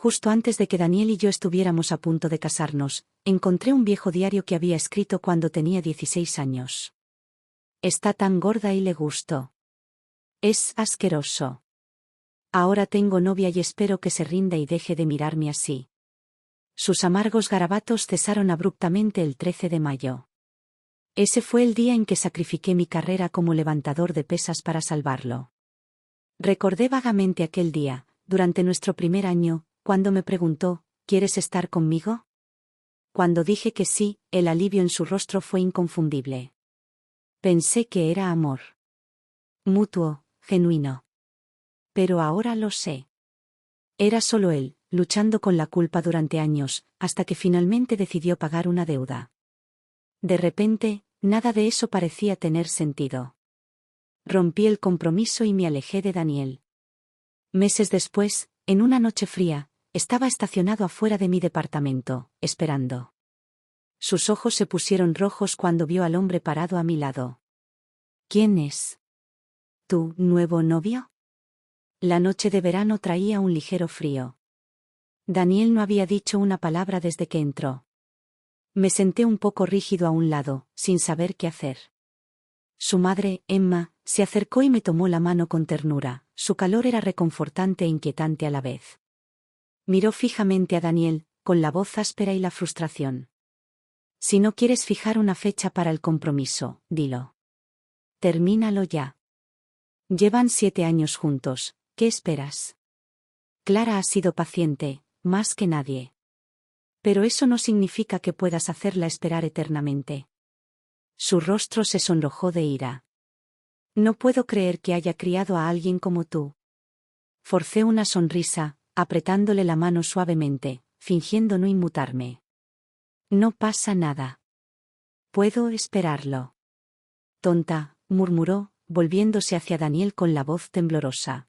justo antes de que Daniel y yo estuviéramos a punto de casarnos, encontré un viejo diario que había escrito cuando tenía 16 años. Está tan gorda y le gusto. Es asqueroso. Ahora tengo novia y espero que se rinda y deje de mirarme así. Sus amargos garabatos cesaron abruptamente el 13 de mayo. Ese fue el día en que sacrifiqué mi carrera como levantador de pesas para salvarlo. Recordé vagamente aquel día, durante nuestro primer año, cuando me preguntó, ¿quieres estar conmigo? Cuando dije que sí, el alivio en su rostro fue inconfundible. Pensé que era amor. Mutuo, genuino. Pero ahora lo sé. Era solo él, luchando con la culpa durante años, hasta que finalmente decidió pagar una deuda. De repente, nada de eso parecía tener sentido. Rompí el compromiso y me alejé de Daniel. Meses después, en una noche fría, estaba estacionado afuera de mi departamento, esperando. Sus ojos se pusieron rojos cuando vio al hombre parado a mi lado. ¿Quién es? ¿Tu nuevo novio? La noche de verano traía un ligero frío. Daniel no había dicho una palabra desde que entró. Me senté un poco rígido a un lado, sin saber qué hacer. Su madre, Emma, se acercó y me tomó la mano con ternura. Su calor era reconfortante e inquietante a la vez. Miró fijamente a Daniel, con la voz áspera y la frustración. Si no quieres fijar una fecha para el compromiso, dilo. Termínalo ya. Llevan 7 años juntos, ¿qué esperas? Clara ha sido paciente, más que nadie. Pero eso no significa que puedas hacerla esperar eternamente. Su rostro se sonrojó de ira. No puedo creer que haya criado a alguien como tú. Forcé una sonrisa, apretándole la mano suavemente, fingiendo no inmutarme. No pasa nada. Puedo esperarlo. Tonta, murmuró, volviéndose hacia Daniel con la voz temblorosa.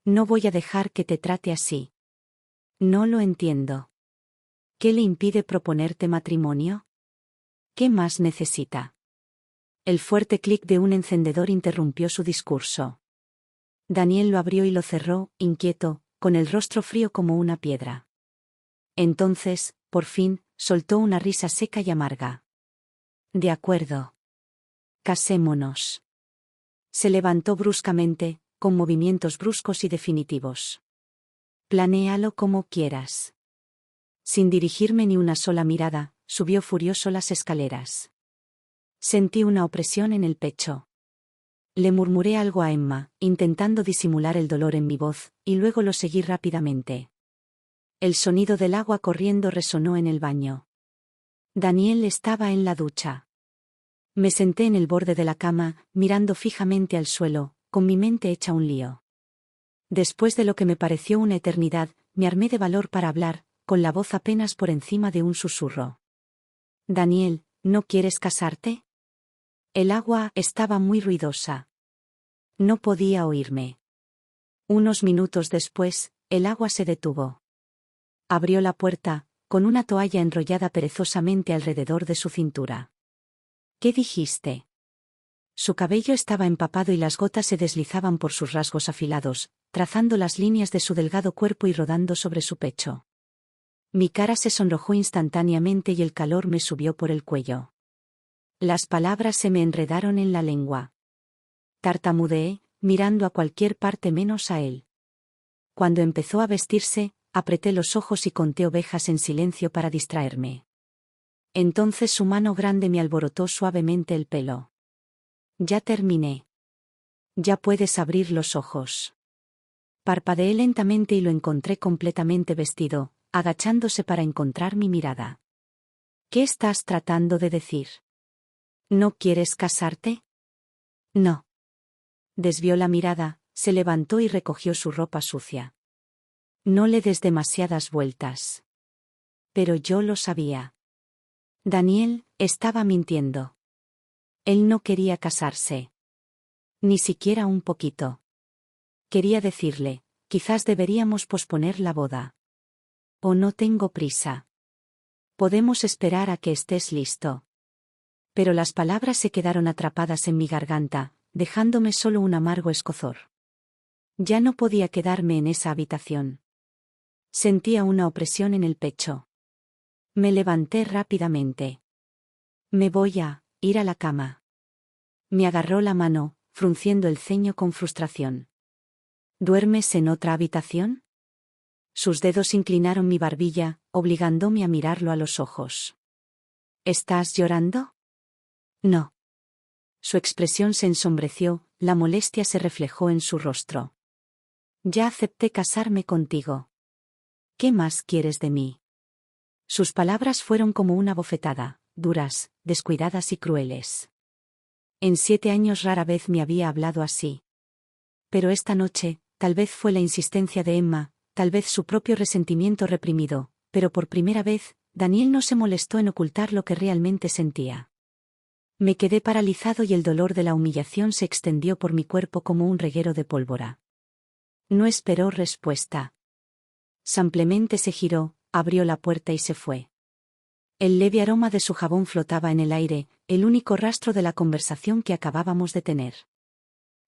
No voy a dejar que te trate así. No lo entiendo. ¿Qué le impide proponerte matrimonio? ¿Qué más necesita? El fuerte clic de un encendedor interrumpió su discurso. Daniel lo abrió y lo cerró, inquieto, con el rostro frío como una piedra. Entonces, por fin, soltó una risa seca y amarga. De acuerdo. Casémonos. Se levantó bruscamente, con movimientos bruscos y definitivos. Planéalo como quieras. Sin dirigirme ni una sola mirada, subió furioso las escaleras. Sentí una opresión en el pecho. Le murmuré algo a Emma, intentando disimular el dolor en mi voz, y luego lo seguí rápidamente. El sonido del agua corriendo resonó en el baño. Daniel estaba en la ducha. Me senté en el borde de la cama, mirando fijamente al suelo, con mi mente hecha un lío. Después de lo que me pareció una eternidad, me armé de valor para hablar, con la voz apenas por encima de un susurro. Daniel, ¿no quieres casarte? El agua estaba muy ruidosa. No podía oírme. Unos minutos después, el agua se detuvo. Abrió la puerta, con una toalla enrollada perezosamente alrededor de su cintura. ¿Qué dijiste? Su cabello estaba empapado y las gotas se deslizaban por sus rasgos afilados, trazando las líneas de su delgado cuerpo y rodando sobre su pecho. Mi cara se sonrojó instantáneamente y el calor me subió por el cuello. Las palabras se me enredaron en la lengua. Tartamudeé, mirando a cualquier parte menos a él. Cuando empezó a vestirse, apreté los ojos y conté ovejas en silencio para distraerme. Entonces su mano grande me alborotó suavemente el pelo. Ya terminé. Ya puedes abrir los ojos. Parpadeé lentamente y lo encontré completamente vestido, agachándose para encontrar mi mirada. ¿Qué estás tratando de decir? ¿No quieres casarte? No. Desvió la mirada, se levantó y recogió su ropa sucia. No le des demasiadas vueltas. Pero yo lo sabía. Daniel estaba mintiendo. Él no quería casarse. Ni siquiera un poquito. Quería decirle, quizás deberíamos posponer la boda. O no tengo prisa. Podemos esperar a que estés listo. Pero las palabras se quedaron atrapadas en mi garganta, dejándome solo un amargo escozor. Ya no podía quedarme en esa habitación. Sentía una opresión en el pecho. Me levanté rápidamente. Me voy a ir a la cama. Me agarró la mano, frunciendo el ceño con frustración. ¿Duermes en otra habitación? Sus dedos inclinaron mi barbilla, obligándome a mirarlo a los ojos. ¿Estás llorando? No. Su expresión se ensombreció, la molestia se reflejó en su rostro. Ya acepté casarme contigo. ¿Qué más quieres de mí? Sus palabras fueron como una bofetada, duras, descuidadas y crueles. En 7 años rara vez me había hablado así. Pero esta noche, tal vez fue la insistencia de Emma, tal vez su propio resentimiento reprimido, pero por primera vez, Daniel no se molestó en ocultar lo que realmente sentía. Me quedé paralizado y el dolor de la humillación se extendió por mi cuerpo como un reguero de pólvora. No esperó respuesta. Simplemente se giró, abrió la puerta y se fue. El leve aroma de su jabón flotaba en el aire, el único rastro de la conversación que acabábamos de tener.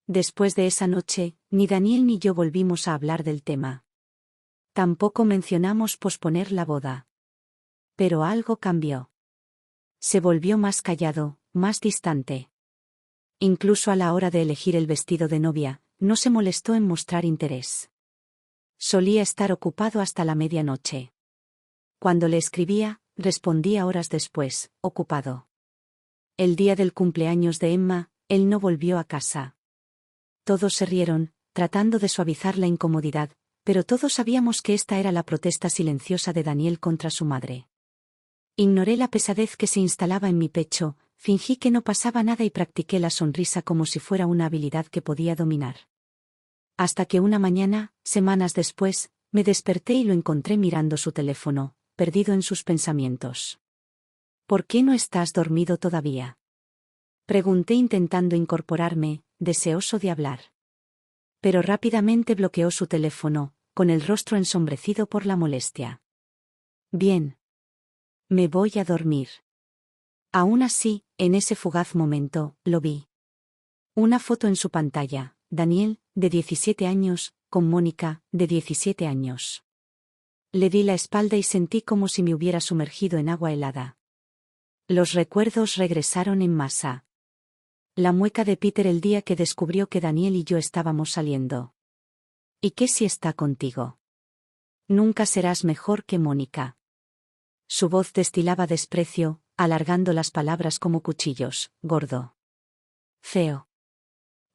Después de esa noche, ni Daniel ni yo volvimos a hablar del tema. Tampoco mencionamos posponer la boda. Pero algo cambió. Se volvió más callado, más distante. Incluso a la hora de elegir el vestido de novia, no se molestó en mostrar interés. Solía estar ocupado hasta la medianoche. Cuando le escribía, respondía horas después, ocupado. El día del cumpleaños de Emma, él no volvió a casa. Todos se rieron, tratando de suavizar la incomodidad, pero todos sabíamos que esta era la protesta silenciosa de Daniel contra su madre. Ignoré la pesadez que se instalaba en mi pecho, fingí que no pasaba nada y practiqué la sonrisa como si fuera una habilidad que podía dominar. Hasta que una mañana, semanas después, me desperté y lo encontré mirando su teléfono, perdido en sus pensamientos. ¿Por qué no estás dormido todavía? Pregunté intentando incorporarme, deseoso de hablar. Pero rápidamente bloqueó su teléfono, con el rostro ensombrecido por la molestia. Bien. Me voy a dormir. Aún así, en ese fugaz momento, lo vi. Una foto en su pantalla, Daniel, de 17 años, con Mónica, de 17 años. Le di la espalda y sentí como si me hubiera sumergido en agua helada. Los recuerdos regresaron en masa. La mueca de Peter el día que descubrió que Daniel y yo estábamos saliendo. ¿Y qué si está contigo? Nunca serás mejor que Mónica. Su voz destilaba desprecio, alargando las palabras como cuchillos, gordo. Feo.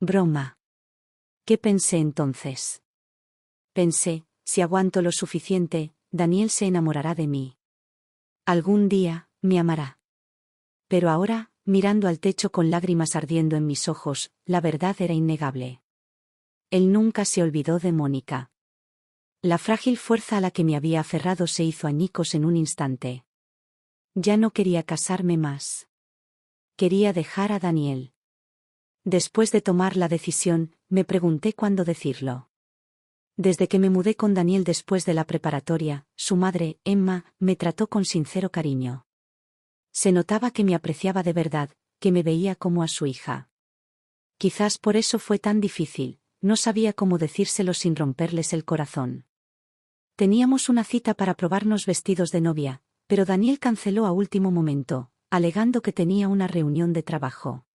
Broma. ¿Qué pensé entonces? Pensé, si aguanto lo suficiente, Daniel se enamorará de mí. Algún día, me amará. Pero ahora, mirando al techo con lágrimas ardiendo en mis ojos, la verdad era innegable. Él nunca se olvidó de Mónica. La frágil fuerza a la que me había aferrado se hizo añicos en un instante. Ya no quería casarme más. Quería dejar a Daniel. Después de tomar la decisión, me pregunté cuándo decirlo. Desde que me mudé con Daniel después de la preparatoria, su madre, Emma, me trató con sincero cariño. Se notaba que me apreciaba de verdad, que me veía como a su hija. Quizás por eso fue tan difícil, no sabía cómo decírselo sin romperles el corazón. Teníamos una cita para probarnos vestidos de novia, pero Daniel canceló a último momento, alegando que tenía una reunión de trabajo.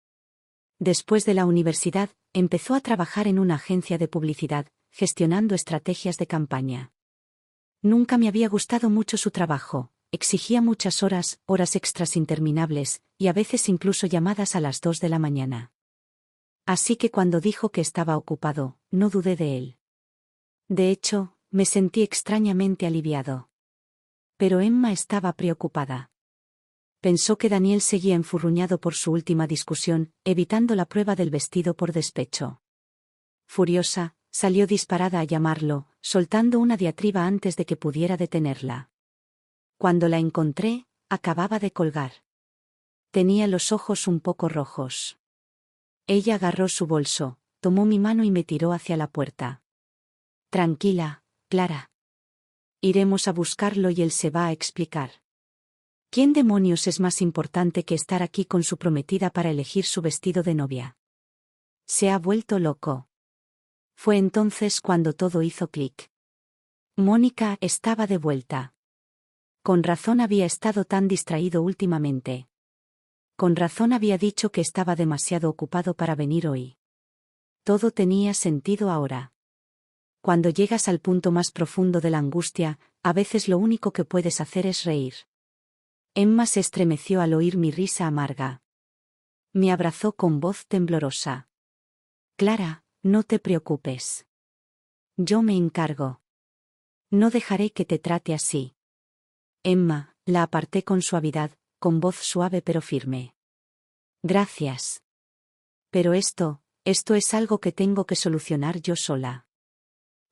Después de la universidad, empezó a trabajar en una agencia de publicidad, gestionando estrategias de campaña. Nunca me había gustado mucho su trabajo, exigía muchas horas, horas extras interminables, y a veces incluso llamadas a las 2 de la mañana. Así que cuando dijo que estaba ocupado, no dudé de él. De hecho, me sentí extrañamente aliviado. Pero Emma estaba preocupada. Pensó que Daniel seguía enfurruñado por su última discusión, evitando la prueba del vestido por despecho. Furiosa, salió disparada a llamarlo, soltando una diatriba antes de que pudiera detenerla. Cuando la encontré, acababa de colgar. Tenía los ojos un poco rojos. Ella agarró su bolso, tomó mi mano y me tiró hacia la puerta. Tranquila, Clara. Iremos a buscarlo y él se va a explicar. ¿Quién demonios es más importante que estar aquí con su prometida para elegir su vestido de novia? Se ha vuelto loco. Fue entonces cuando todo hizo clic. Mónica estaba de vuelta. Con razón había estado tan distraído últimamente. Con razón había dicho que estaba demasiado ocupado para venir hoy. Todo tenía sentido ahora. Cuando llegas al punto más profundo de la angustia, a veces lo único que puedes hacer es reír. Emma se estremeció al oír mi risa amarga. Me abrazó con voz temblorosa. Clara, no te preocupes. Yo me encargo. No dejaré que te trate así. Emma, la aparté con suavidad, con voz suave pero firme. Gracias. Pero esto es algo que tengo que solucionar yo sola.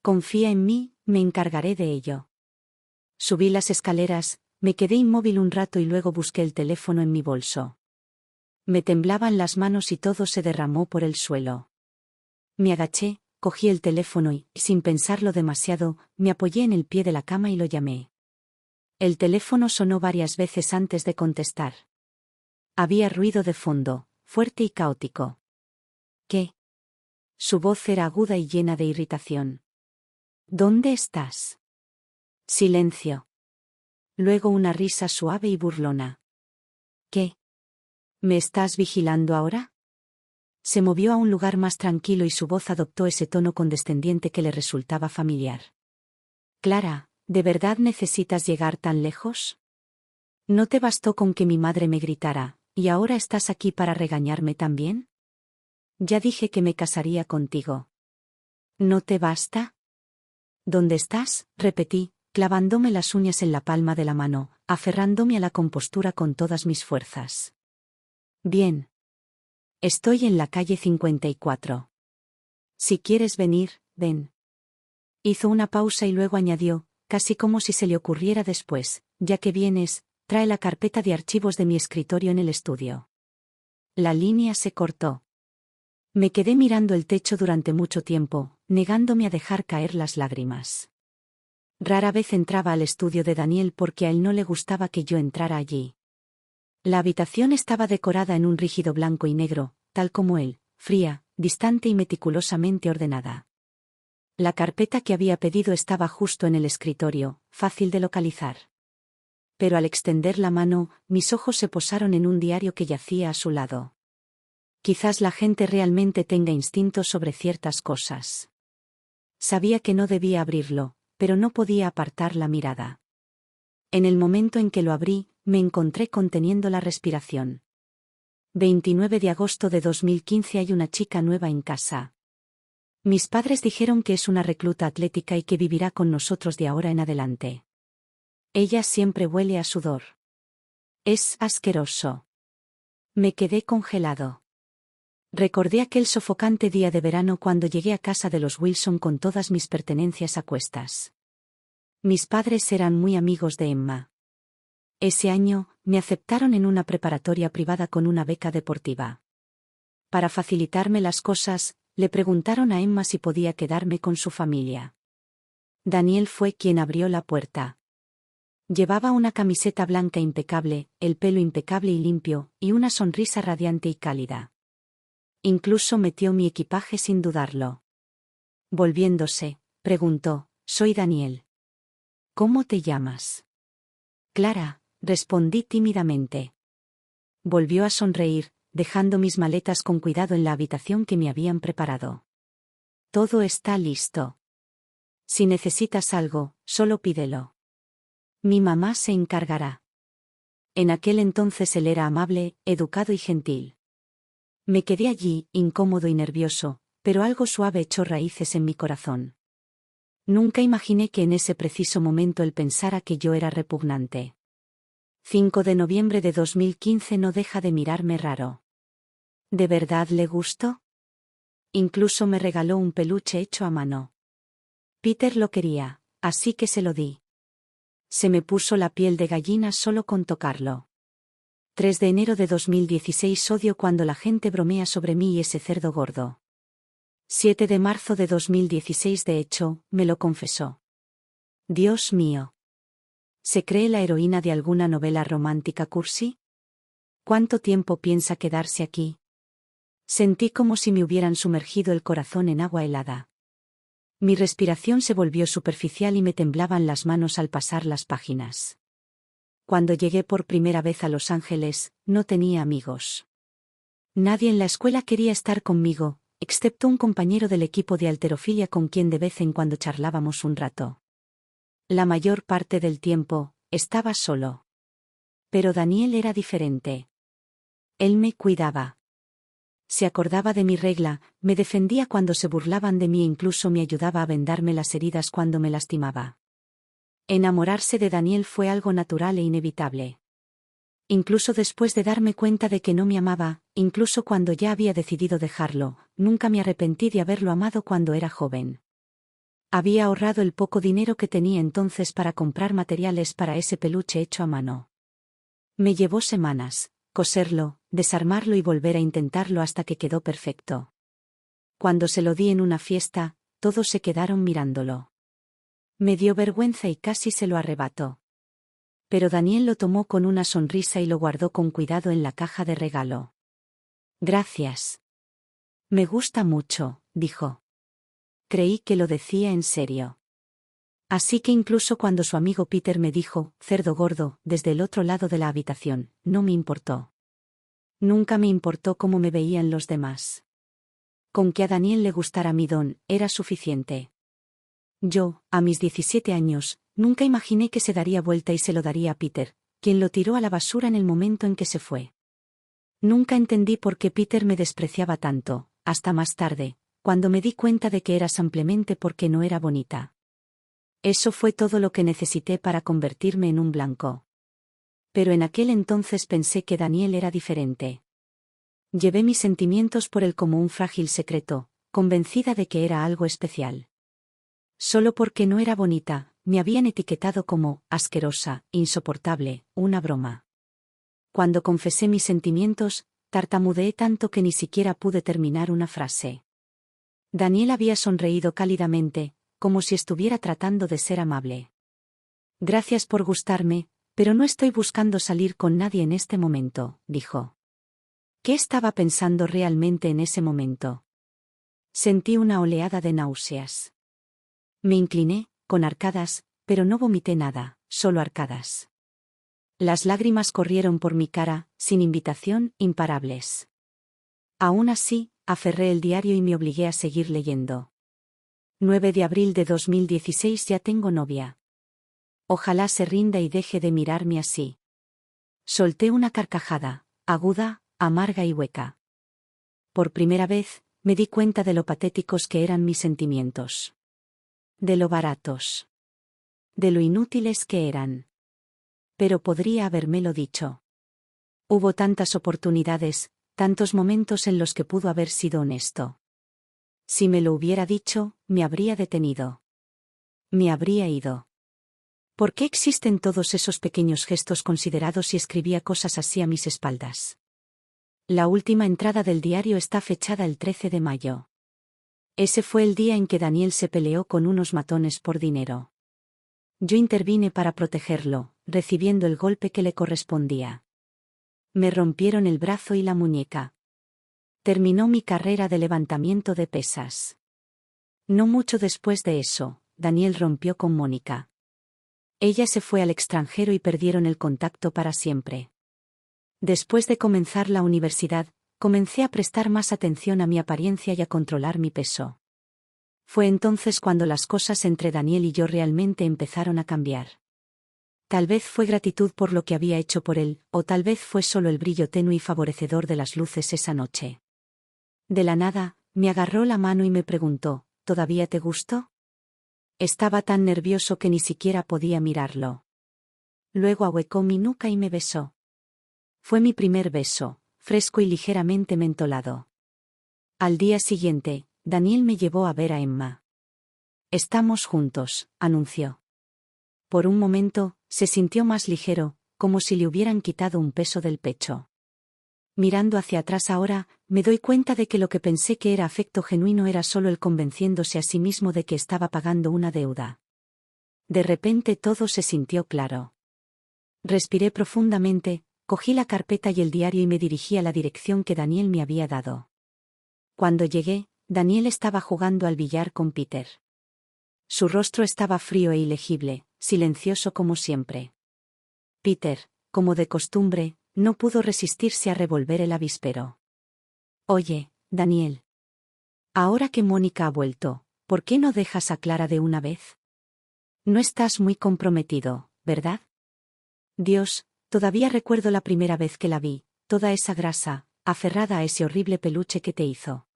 Confía en mí, me encargaré de ello. Subí las escaleras, me quedé inmóvil un rato y luego busqué el teléfono en mi bolso. Me temblaban las manos y todo se derramó por el suelo. Me agaché, cogí el teléfono y, sin pensarlo demasiado, me apoyé en el pie de la cama y lo llamé. El teléfono sonó varias veces antes de contestar. Había ruido de fondo, fuerte y caótico. ¿Qué? Su voz era aguda y llena de irritación. ¿Dónde estás? Silencio. Luego una risa suave y burlona. ¿Qué? ¿Me estás vigilando ahora? Se movió a un lugar más tranquilo y su voz adoptó ese tono condescendiente que le resultaba familiar. Clara, ¿de verdad necesitas llegar tan lejos? ¿No te bastó con que mi madre me gritara, y ahora estás aquí para regañarme también? Ya dije que me casaría contigo. ¿No te basta? ¿Dónde estás?, repetí, clavándome las uñas en la palma de la mano, aferrándome a la compostura con todas mis fuerzas. Bien. Estoy en la calle 54. Si quieres venir, ven. Hizo una pausa y luego añadió, casi como si se le ocurriera después, ya que vienes, trae la carpeta de archivos de mi escritorio en el estudio. La línea se cortó. Me quedé mirando el techo durante mucho tiempo, negándome a dejar caer las lágrimas. Rara vez entraba al estudio de Daniel porque a él no le gustaba que yo entrara allí. La habitación estaba decorada en un rígido blanco y negro, tal como él, fría, distante y meticulosamente ordenada. La carpeta que había pedido estaba justo en el escritorio, fácil de localizar. Pero al extender la mano, mis ojos se posaron en un diario que yacía a su lado. Quizás la gente realmente tenga instintos sobre ciertas cosas. Sabía que no debía abrirlo, pero no podía apartar la mirada. En el momento en que lo abrí, me encontré conteniendo la respiración. 29 de agosto de 2015. Hay una chica nueva en casa. Mis padres dijeron que es una recluta atlética y que vivirá con nosotros de ahora en adelante. Ella siempre huele a sudor. Es asqueroso. Me quedé congelado. Recordé aquel sofocante día de verano cuando llegué a casa de los Wilson con todas mis pertenencias a cuestas. Mis padres eran muy amigos de Emma. Ese año, me aceptaron en una preparatoria privada con una beca deportiva. Para facilitarme las cosas, le preguntaron a Emma si podía quedarme con su familia. Daniel fue quien abrió la puerta. Llevaba una camiseta blanca impecable, el pelo impecable y limpio, y una sonrisa radiante y cálida. Incluso metió mi equipaje sin dudarlo. Volviéndose, preguntó, «Soy Daniel. ¿Cómo te llamas?» «Clara», respondí tímidamente. Volvió a sonreír, dejando mis maletas con cuidado en la habitación que me habían preparado. «Todo está listo. Si necesitas algo, solo pídelo. Mi mamá se encargará». En aquel entonces él era amable, educado y gentil. Me quedé allí, incómodo y nervioso, pero algo suave echó raíces en mi corazón. Nunca imaginé que en ese preciso momento él pensara que yo era repugnante. 5 de noviembre de 2015. No deja de mirarme raro. ¿De verdad le gustó? Incluso me regaló un peluche hecho a mano. Peter lo quería, así que se lo di. Se me puso la piel de gallina solo con tocarlo. 3 de enero de 2016. Odio cuando la gente bromea sobre mí y ese cerdo gordo. 7 de marzo de 2016. De hecho, me lo confesó. Dios mío. ¿Se cree la heroína de alguna novela romántica cursi? ¿Cuánto tiempo piensa quedarse aquí? Sentí como si me hubieran sumergido el corazón en agua helada. Mi respiración se volvió superficial y me temblaban las manos al pasar las páginas. Cuando llegué por primera vez a Los Ángeles, no tenía amigos. Nadie en la escuela quería estar conmigo, excepto un compañero del equipo de halterofilia con quien de vez en cuando charlábamos un rato. La mayor parte del tiempo, estaba solo. Pero Daniel era diferente. Él me cuidaba. Se acordaba de mi regla, me defendía cuando se burlaban de mí e incluso me ayudaba a vendarme las heridas cuando me lastimaba. Enamorarse de Daniel fue algo natural e inevitable. Incluso después de darme cuenta de que no me amaba, incluso cuando ya había decidido dejarlo, nunca me arrepentí de haberlo amado cuando era joven. Había ahorrado el poco dinero que tenía entonces para comprar materiales para ese peluche hecho a mano. Me llevó semanas, coserlo, desarmarlo y volver a intentarlo hasta que quedó perfecto. Cuando se lo di en una fiesta, todos se quedaron mirándolo. Me dio vergüenza y casi se lo arrebató. Pero Daniel lo tomó con una sonrisa y lo guardó con cuidado en la caja de regalo. Gracias. Me gusta mucho, dijo. Creí que lo decía en serio. Así que incluso cuando su amigo Peter me dijo, cerdo gordo, desde el otro lado de la habitación, no me importó. Nunca me importó cómo me veían los demás. Con que a Daniel le gustara mi don, era suficiente. Yo, a mis 17 años, nunca imaginé que se daría vuelta y se lo daría a Peter, quien lo tiró a la basura en el momento en que se fue. Nunca entendí por qué Peter me despreciaba tanto, hasta más tarde, cuando me di cuenta de que era simplemente porque no era bonita. Eso fue todo lo que necesité para convertirme en un blanco. Pero en aquel entonces pensé que Daniel era diferente. Llevé mis sentimientos por él como un frágil secreto, convencida de que era algo especial. Solo porque no era bonita, me habían etiquetado como asquerosa, insoportable, una broma. Cuando confesé mis sentimientos, tartamudeé tanto que ni siquiera pude terminar una frase. Daniel había sonreído cálidamente, como si estuviera tratando de ser amable. Gracias por gustarme, pero no estoy buscando salir con nadie en este momento, dijo. ¿Qué estaba pensando realmente en ese momento? Sentí una oleada de náuseas. Me incliné, con arcadas, pero no vomité nada, solo arcadas. Las lágrimas corrieron por mi cara, sin invitación, imparables. Aún así, aferré el diario y me obligué a seguir leyendo. 9 de abril de 2016. Ya tengo novia. Ojalá se rinda y deje de mirarme así. Solté una carcajada, aguda, amarga y hueca. Por primera vez, me di cuenta de lo patéticos que eran mis sentimientos. De lo baratos. De lo inútiles que eran. Pero podría habérmelo dicho. Hubo tantas oportunidades, tantos momentos en los que pudo haber sido honesto. Si me lo hubiera dicho, me habría detenido. Me habría ido. ¿Por qué existen todos esos pequeños gestos considerados si escribía cosas así a mis espaldas? La última entrada del diario está fechada el 13 de mayo. Ese fue el día en que Daniel se peleó con unos matones por dinero. Yo intervine para protegerlo, recibiendo el golpe que le correspondía. Me rompieron el brazo y la muñeca. Terminó mi carrera de levantamiento de pesas. No mucho después de eso, Daniel rompió con Mónica. Ella se fue al extranjero y perdieron el contacto para siempre. Después de comenzar la universidad, comencé a prestar más atención a mi apariencia y a controlar mi peso. Fue entonces cuando las cosas entre Daniel y yo realmente empezaron a cambiar. Tal vez fue gratitud por lo que había hecho por él, o tal vez fue solo el brillo tenue y favorecedor de las luces esa noche. De la nada, me agarró la mano y me preguntó, ¿todavía te gusto? Estaba tan nervioso que ni siquiera podía mirarlo. Luego ahuecó mi nuca y me besó. Fue mi primer beso, fresco y ligeramente mentolado. Al día siguiente, Daniel me llevó a ver a Emma. Estamos juntos, anunció. Por un momento, se sintió más ligero, como si le hubieran quitado un peso del pecho. Mirando hacia atrás ahora, me doy cuenta de que lo que pensé que era afecto genuino era solo el convenciéndose a sí mismo de que estaba pagando una deuda. De repente todo se sintió claro. Respiré profundamente, cogí la carpeta y el diario y me dirigí a la dirección que Daniel me había dado. Cuando llegué, Daniel estaba jugando al billar con Peter. Su rostro estaba frío e ilegible, silencioso como siempre. Peter, como de costumbre, no pudo resistirse a revolver el avispero. Oye, Daniel. Ahora que Mónica ha vuelto, ¿por qué no dejas a Clara de una vez? No estás muy comprometido, ¿verdad? Dios, todavía recuerdo la primera vez que la vi, toda esa grasa, aferrada a ese horrible peluche que te hizo.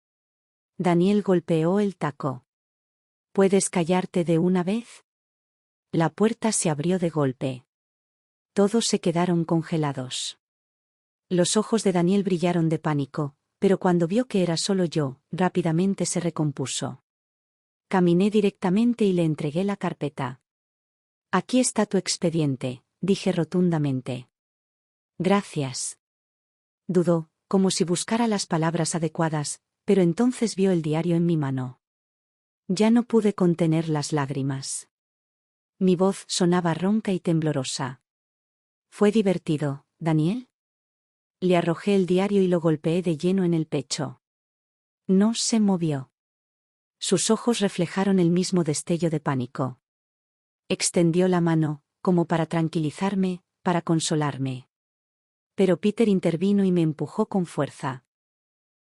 Daniel golpeó el taco. ¿Puedes callarte de una vez? La puerta se abrió de golpe. Todos se quedaron congelados. Los ojos de Daniel brillaron de pánico, pero cuando vio que era solo yo, rápidamente se recompuso. Caminé directamente y le entregué la carpeta. Aquí está tu expediente, dije rotundamente. Gracias. Dudó, como si buscara las palabras adecuadas, pero entonces vio el diario en mi mano. Ya no pude contener las lágrimas. Mi voz sonaba ronca y temblorosa. ¿Fue divertido, Daniel? Le arrojé el diario y lo golpeé de lleno en el pecho. No se movió. Sus ojos reflejaron el mismo destello de pánico. Extendió la mano, como para tranquilizarme, para consolarme. Pero Peter intervino y me empujó con fuerza.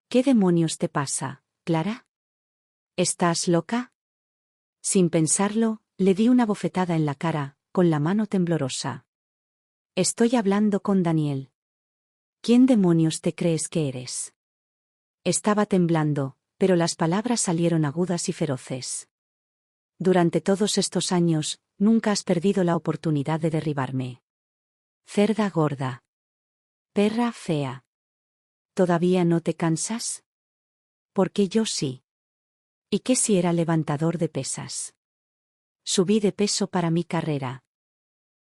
¿Qué demonios te pasa, Clara? ¿Estás loca? Sin pensarlo, le di una bofetada en la cara, con la mano temblorosa. Estoy hablando con Daniel. ¿Quién demonios te crees que eres? Estaba temblando, pero las palabras salieron agudas y feroces. Durante todos estos años, nunca has perdido la oportunidad de derribarme. Cerda gorda. Perra fea. ¿Todavía no te cansas? Porque yo sí. ¿Y qué si era levantador de pesas? Subí de peso para mi carrera.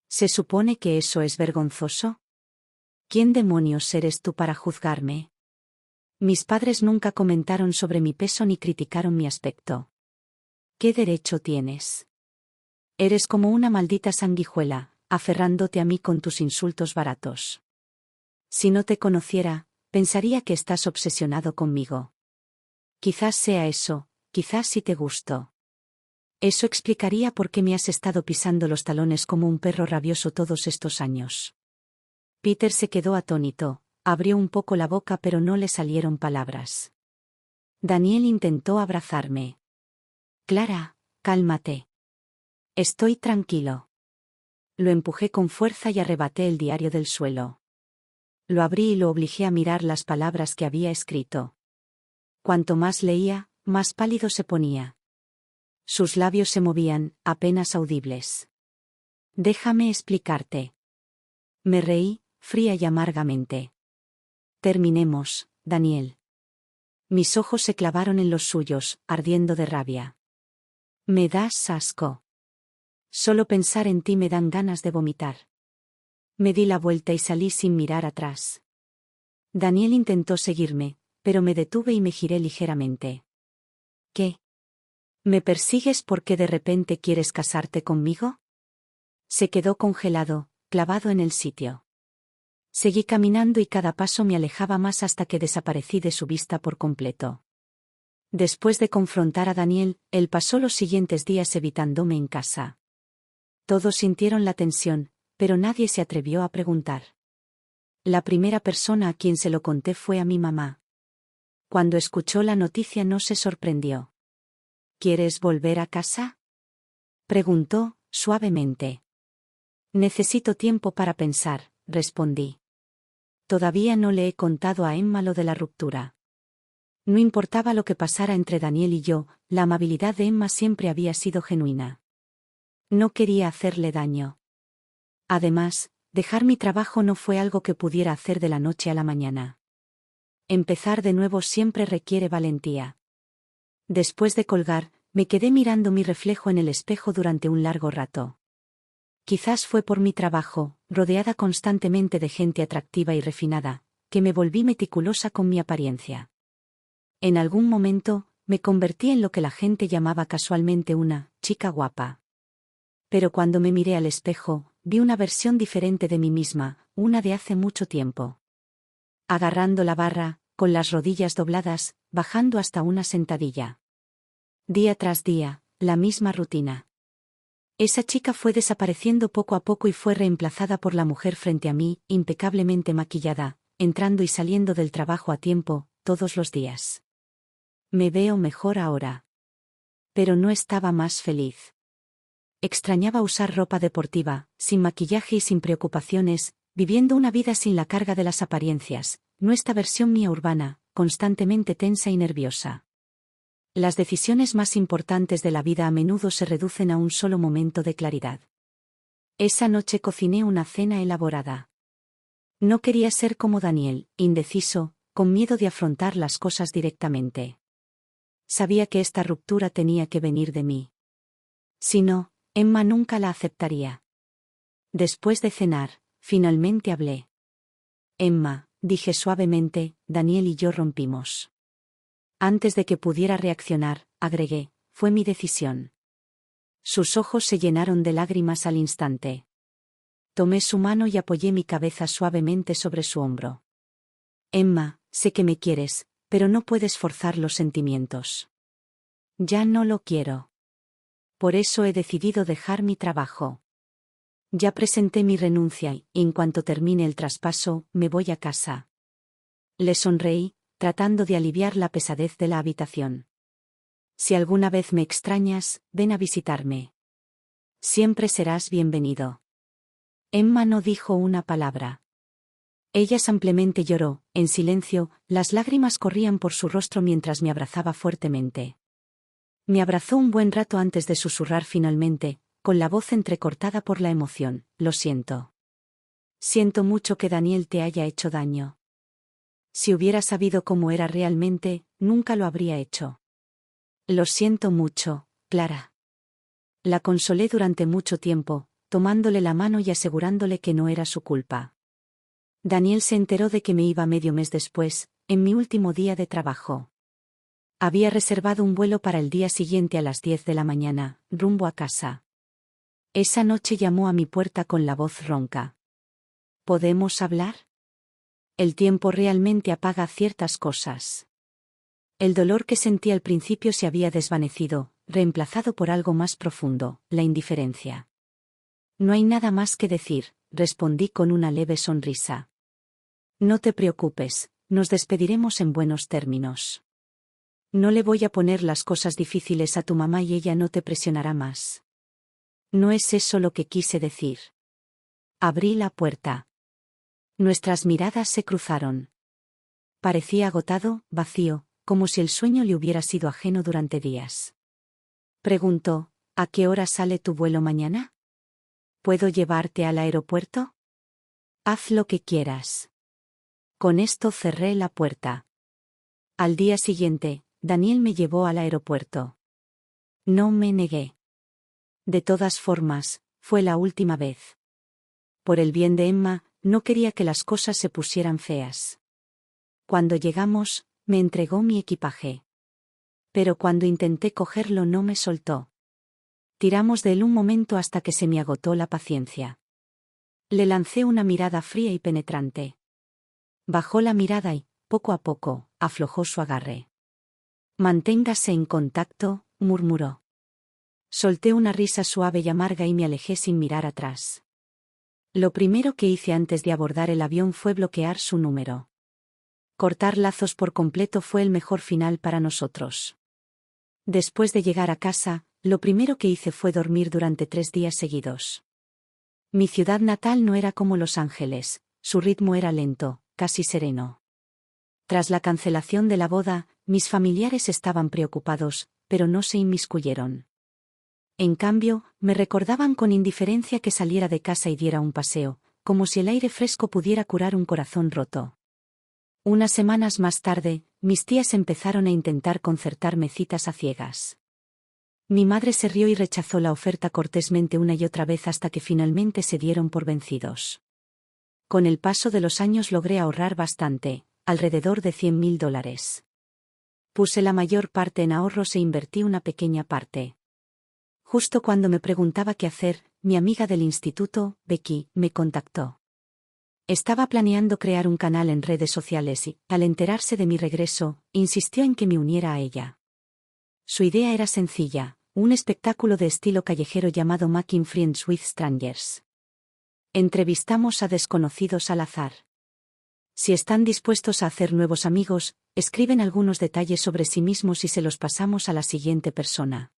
¿Se supone que eso es vergonzoso? ¿Quién demonios eres tú para juzgarme? Mis padres nunca comentaron sobre mi peso ni criticaron mi aspecto. ¿Qué derecho tienes? Eres como una maldita sanguijuela, aferrándote a mí con tus insultos baratos. Si no te conociera, pensaría que estás obsesionado conmigo. Quizás sea eso, quizás sí te gusto. Eso explicaría por qué me has estado pisando los talones como un perro rabioso todos estos años. Peter se quedó atónito, abrió un poco la boca pero no le salieron palabras. Daniel intentó abrazarme. Clara, cálmate. Estoy tranquilo. Lo empujé con fuerza y arrebaté el diario del suelo. Lo abrí y lo obligué a mirar las palabras que había escrito. Cuanto más leía, más pálido se ponía. Sus labios se movían, apenas audibles. Déjame explicarte. Me reí, fría y amargamente. Terminemos, Daniel. Mis ojos se clavaron en los suyos, ardiendo de rabia. Me das asco. Solo pensar en ti me dan ganas de vomitar. Me di la vuelta y salí sin mirar atrás. Daniel intentó seguirme, pero me detuve y me giré ligeramente. ¿Qué? ¿Me persigues porque de repente quieres casarte conmigo? Se quedó congelado, clavado en el sitio. Seguí caminando y cada paso me alejaba más hasta que desaparecí de su vista por completo. Después de confrontar a Daniel, él pasó los siguientes días evitándome en casa. Todos sintieron la tensión, pero nadie se atrevió a preguntar. La primera persona a quien se lo conté fue a mi mamá. Cuando escuchó la noticia no se sorprendió. ¿Quieres volver a casa?, preguntó, suavemente. Necesito tiempo para pensar, respondí. Todavía no le he contado a Emma lo de la ruptura. No importaba lo que pasara entre Daniel y yo, la amabilidad de Emma siempre había sido genuina. No quería hacerle daño. Además, dejar mi trabajo no fue algo que pudiera hacer de la noche a la mañana. Empezar de nuevo siempre requiere valentía. Después de colgar, me quedé mirando mi reflejo en el espejo durante un largo rato. Quizás fue por mi trabajo, rodeada constantemente de gente atractiva y refinada, que me volví meticulosa con mi apariencia. En algún momento, me convertí en lo que la gente llamaba casualmente una chica guapa. Pero cuando me miré al espejo, vi una versión diferente de mí misma, una de hace mucho tiempo. Agarrando la barra, con las rodillas dobladas, bajando hasta una sentadilla. Día tras día, la misma rutina. Esa chica fue desapareciendo poco a poco y fue reemplazada por la mujer frente a mí, impecablemente maquillada, entrando y saliendo del trabajo a tiempo, todos los días. Me veo mejor ahora. Pero no estaba más feliz. Extrañaba usar ropa deportiva, sin maquillaje y sin preocupaciones, viviendo una vida sin la carga de las apariencias, no esta versión mía urbana, constantemente tensa y nerviosa. Las decisiones más importantes de la vida a menudo se reducen a un solo momento de claridad. Esa noche cociné una cena elaborada. No quería ser como Daniel, indeciso, con miedo de afrontar las cosas directamente. Sabía que esta ruptura tenía que venir de mí. Si no, Emma nunca la aceptaría. Después de cenar, finalmente hablé. Emma, dije suavemente, Daniel y yo rompimos. Antes de que pudiera reaccionar, agregué, fue mi decisión. Sus ojos se llenaron de lágrimas al instante. Tomé su mano y apoyé mi cabeza suavemente sobre su hombro. Emma, sé que me quieres, pero no puedes forzar los sentimientos. Ya no lo quiero. Por eso he decidido dejar mi trabajo. Ya presenté mi renuncia y, en cuanto termine el traspaso, me voy a casa. Le sonreí, tratando de aliviar la pesadez de la habitación. Si alguna vez me extrañas, ven a visitarme. Siempre serás bienvenido. Emma no dijo una palabra. Ella simplemente lloró, en silencio, las lágrimas corrían por su rostro mientras me abrazaba fuertemente. Me abrazó un buen rato antes de susurrar finalmente, con la voz entrecortada por la emoción, lo siento. Siento mucho que Daniel te haya hecho daño. Si hubiera sabido cómo era realmente, nunca lo habría hecho. Lo siento mucho, Clara. La consolé durante mucho tiempo, tomándole la mano y asegurándole que no era su culpa. Daniel se enteró de que me iba medio mes después, en mi último día de trabajo. Había reservado un vuelo para el día siguiente a las 10 de la mañana, rumbo a casa. Esa noche llamó a mi puerta con la voz ronca. ¿Podemos hablar? El tiempo realmente apaga ciertas cosas. El dolor que sentí al principio se había desvanecido, reemplazado por algo más profundo, la indiferencia. No hay nada más que decir, respondí con una leve sonrisa. No te preocupes, nos despediremos en buenos términos. No le voy a poner las cosas difíciles a tu mamá y ella no te presionará más. No es eso lo que quise decir. Abrí la puerta. Nuestras miradas se cruzaron. Parecía agotado, vacío, como si el sueño le hubiera sido ajeno durante días. Preguntó, ¿a qué hora sale tu vuelo mañana? ¿Puedo llevarte al aeropuerto? Haz lo que quieras. Con esto cerré la puerta. Al día siguiente, Daniel me llevó al aeropuerto. No me negué. De todas formas, fue la última vez. Por el bien de Emma, no quería que las cosas se pusieran feas. Cuando llegamos, me entregó mi equipaje. Pero cuando intenté cogerlo no me soltó. Tiramos de él un momento hasta que se me agotó la paciencia. Le lancé una mirada fría y penetrante. Bajó la mirada y, poco a poco, aflojó su agarre. Manténgase en contacto, murmuró. Solté una risa suave y amarga y me alejé sin mirar atrás. Lo primero que hice antes de abordar el avión fue bloquear su número. Cortar lazos por completo fue el mejor final para nosotros. Después de llegar a casa, lo primero que hice fue dormir durante 3 días seguidos. Mi ciudad natal no era como Los Ángeles, su ritmo era lento, casi sereno. Tras la cancelación de la boda, mis familiares estaban preocupados, pero no se inmiscuyeron. En cambio, me recordaban con indiferencia que saliera de casa y diera un paseo, como si el aire fresco pudiera curar un corazón roto. Unas semanas más tarde, mis tías empezaron a intentar concertarme citas a ciegas. Mi madre se rió y rechazó la oferta cortésmente una y otra vez hasta que finalmente se dieron por vencidos. Con el paso de los años logré ahorrar bastante, alrededor de $100.000. Puse la mayor parte en ahorros e invertí una pequeña parte. Justo cuando me preguntaba qué hacer, mi amiga del instituto, Becky, me contactó. Estaba planeando crear un canal en redes sociales y, al enterarse de mi regreso, insistió en que me uniera a ella. Su idea era sencilla: un espectáculo de estilo callejero llamado Making Friends with Strangers. Entrevistamos a desconocidos al azar. Si están dispuestos a hacer nuevos amigos, escriben algunos detalles sobre sí mismos y se los pasamos a la siguiente persona.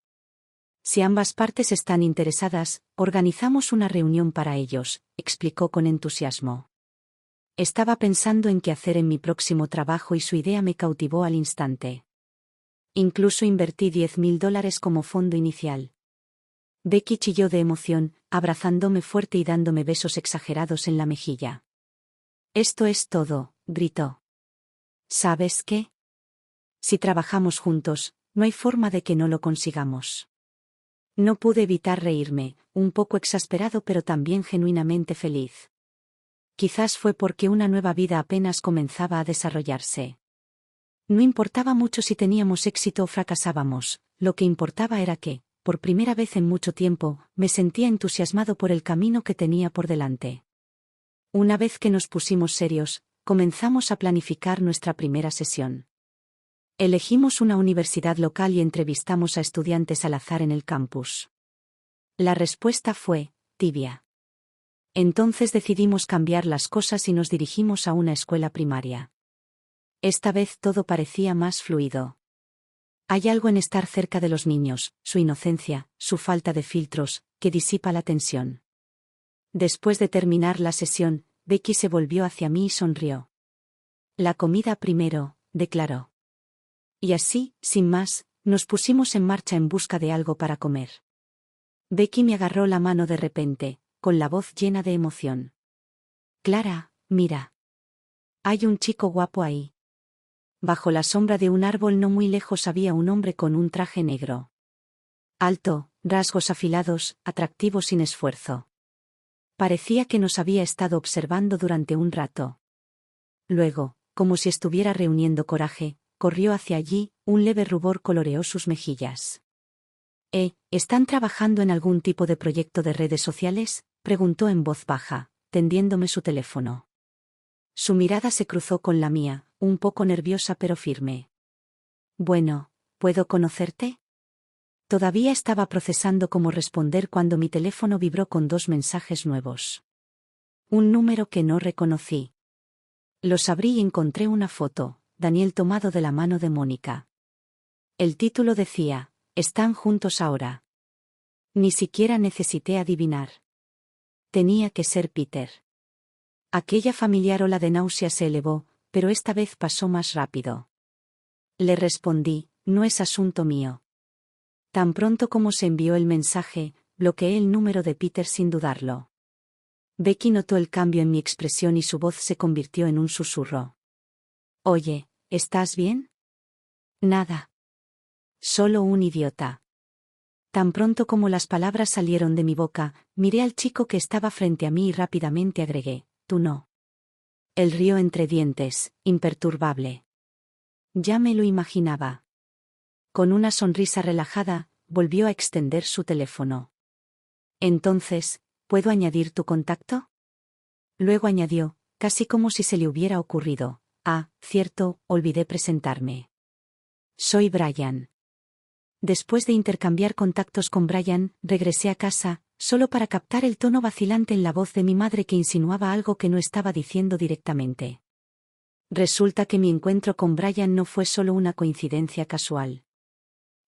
Si ambas partes están interesadas, organizamos una reunión para ellos, explicó con entusiasmo. Estaba pensando en qué hacer en mi próximo trabajo y su idea me cautivó al instante. Incluso invertí $10,000 como fondo inicial. Becky chilló de emoción, abrazándome fuerte y dándome besos exagerados en la mejilla. Esto es todo, gritó. ¿Sabes qué? Si trabajamos juntos, no hay forma de que no lo consigamos. No pude evitar reírme, un poco exasperado pero también genuinamente feliz. Quizás fue porque una nueva vida apenas comenzaba a desarrollarse. No importaba mucho si teníamos éxito o fracasábamos, lo que importaba era que, por primera vez en mucho tiempo, me sentía entusiasmado por el camino que tenía por delante. Una vez que nos pusimos serios, comenzamos a planificar nuestra primera sesión. Elegimos una universidad local y entrevistamos a estudiantes al azar en el campus. La respuesta fue tibia. Entonces decidimos cambiar las cosas y nos dirigimos a una escuela primaria. Esta vez todo parecía más fluido. Hay algo en estar cerca de los niños, su inocencia, su falta de filtros, que disipa la tensión. Después de terminar la sesión, Becky se volvió hacia mí y sonrió. La comida primero, declaró. Y así, sin más, nos pusimos en marcha en busca de algo para comer. Becky me agarró la mano de repente, con la voz llena de emoción. Clara, mira. Hay un chico guapo ahí. Bajo la sombra de un árbol no muy lejos había un hombre con un traje negro. Alto, rasgos afilados, atractivo sin esfuerzo. Parecía que nos había estado observando durante un rato. Luego, como si estuviera reuniendo coraje, corrió hacia allí, un leve rubor coloreó sus mejillas. ¿Están trabajando en algún tipo de proyecto de redes sociales?, preguntó en voz baja, tendiéndome su teléfono. Su mirada se cruzó con la mía, un poco nerviosa pero firme. Bueno, ¿puedo conocerte? Todavía estaba procesando cómo responder cuando mi teléfono vibró con 2 mensajes nuevos. Un número que no reconocí. Los abrí y encontré una foto, Daniel tomado de la mano de Mónica. El título decía, «Están juntos ahora». Ni siquiera necesité adivinar. Tenía que ser Peter. Aquella familiar ola de náusea se elevó, pero esta vez pasó más rápido. Le respondí, no es asunto mío. Tan pronto como se envió el mensaje, bloqueé el número de Peter sin dudarlo. Becky notó el cambio en mi expresión y su voz se convirtió en un susurro. Oye, ¿estás bien? Nada. Solo un idiota. Tan pronto como las palabras salieron de mi boca, miré al chico que estaba frente a mí y rápidamente agregué, tú no. Él rió entre dientes, imperturbable. Ya me lo imaginaba. Con una sonrisa relajada, volvió a extender su teléfono. Entonces, ¿puedo añadir tu contacto? Luego añadió, casi como si se le hubiera ocurrido. Ah, cierto, olvidé presentarme. Soy Brian. Después de intercambiar contactos con Brian, regresé a casa, solo para captar el tono vacilante en la voz de mi madre que insinuaba algo que no estaba diciendo directamente. Resulta que mi encuentro con Brian no fue solo una coincidencia casual.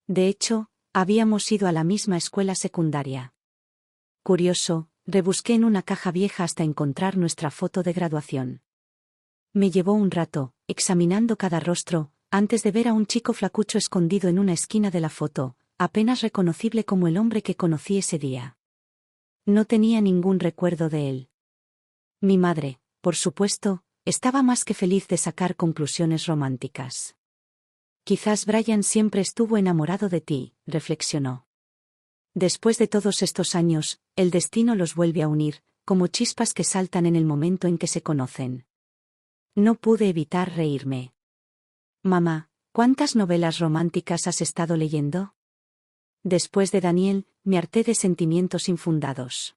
De hecho, habíamos ido a la misma escuela secundaria. Curioso, rebusqué en una caja vieja hasta encontrar nuestra foto de graduación. Me llevó un rato, examinando cada rostro, antes de ver a un chico flacucho escondido en una esquina de la foto, apenas reconocible como el hombre que conocí ese día. No tenía ningún recuerdo de él. Mi madre, por supuesto, estaba más que feliz de sacar conclusiones románticas. Quizás Brian siempre estuvo enamorado de ti, reflexionó. Después de todos estos años, el destino los vuelve a unir, como chispas que saltan en el momento en que se conocen. No pude evitar reírme. Mamá, ¿cuántas novelas románticas has estado leyendo? Después de Daniel, me harté de sentimientos infundados.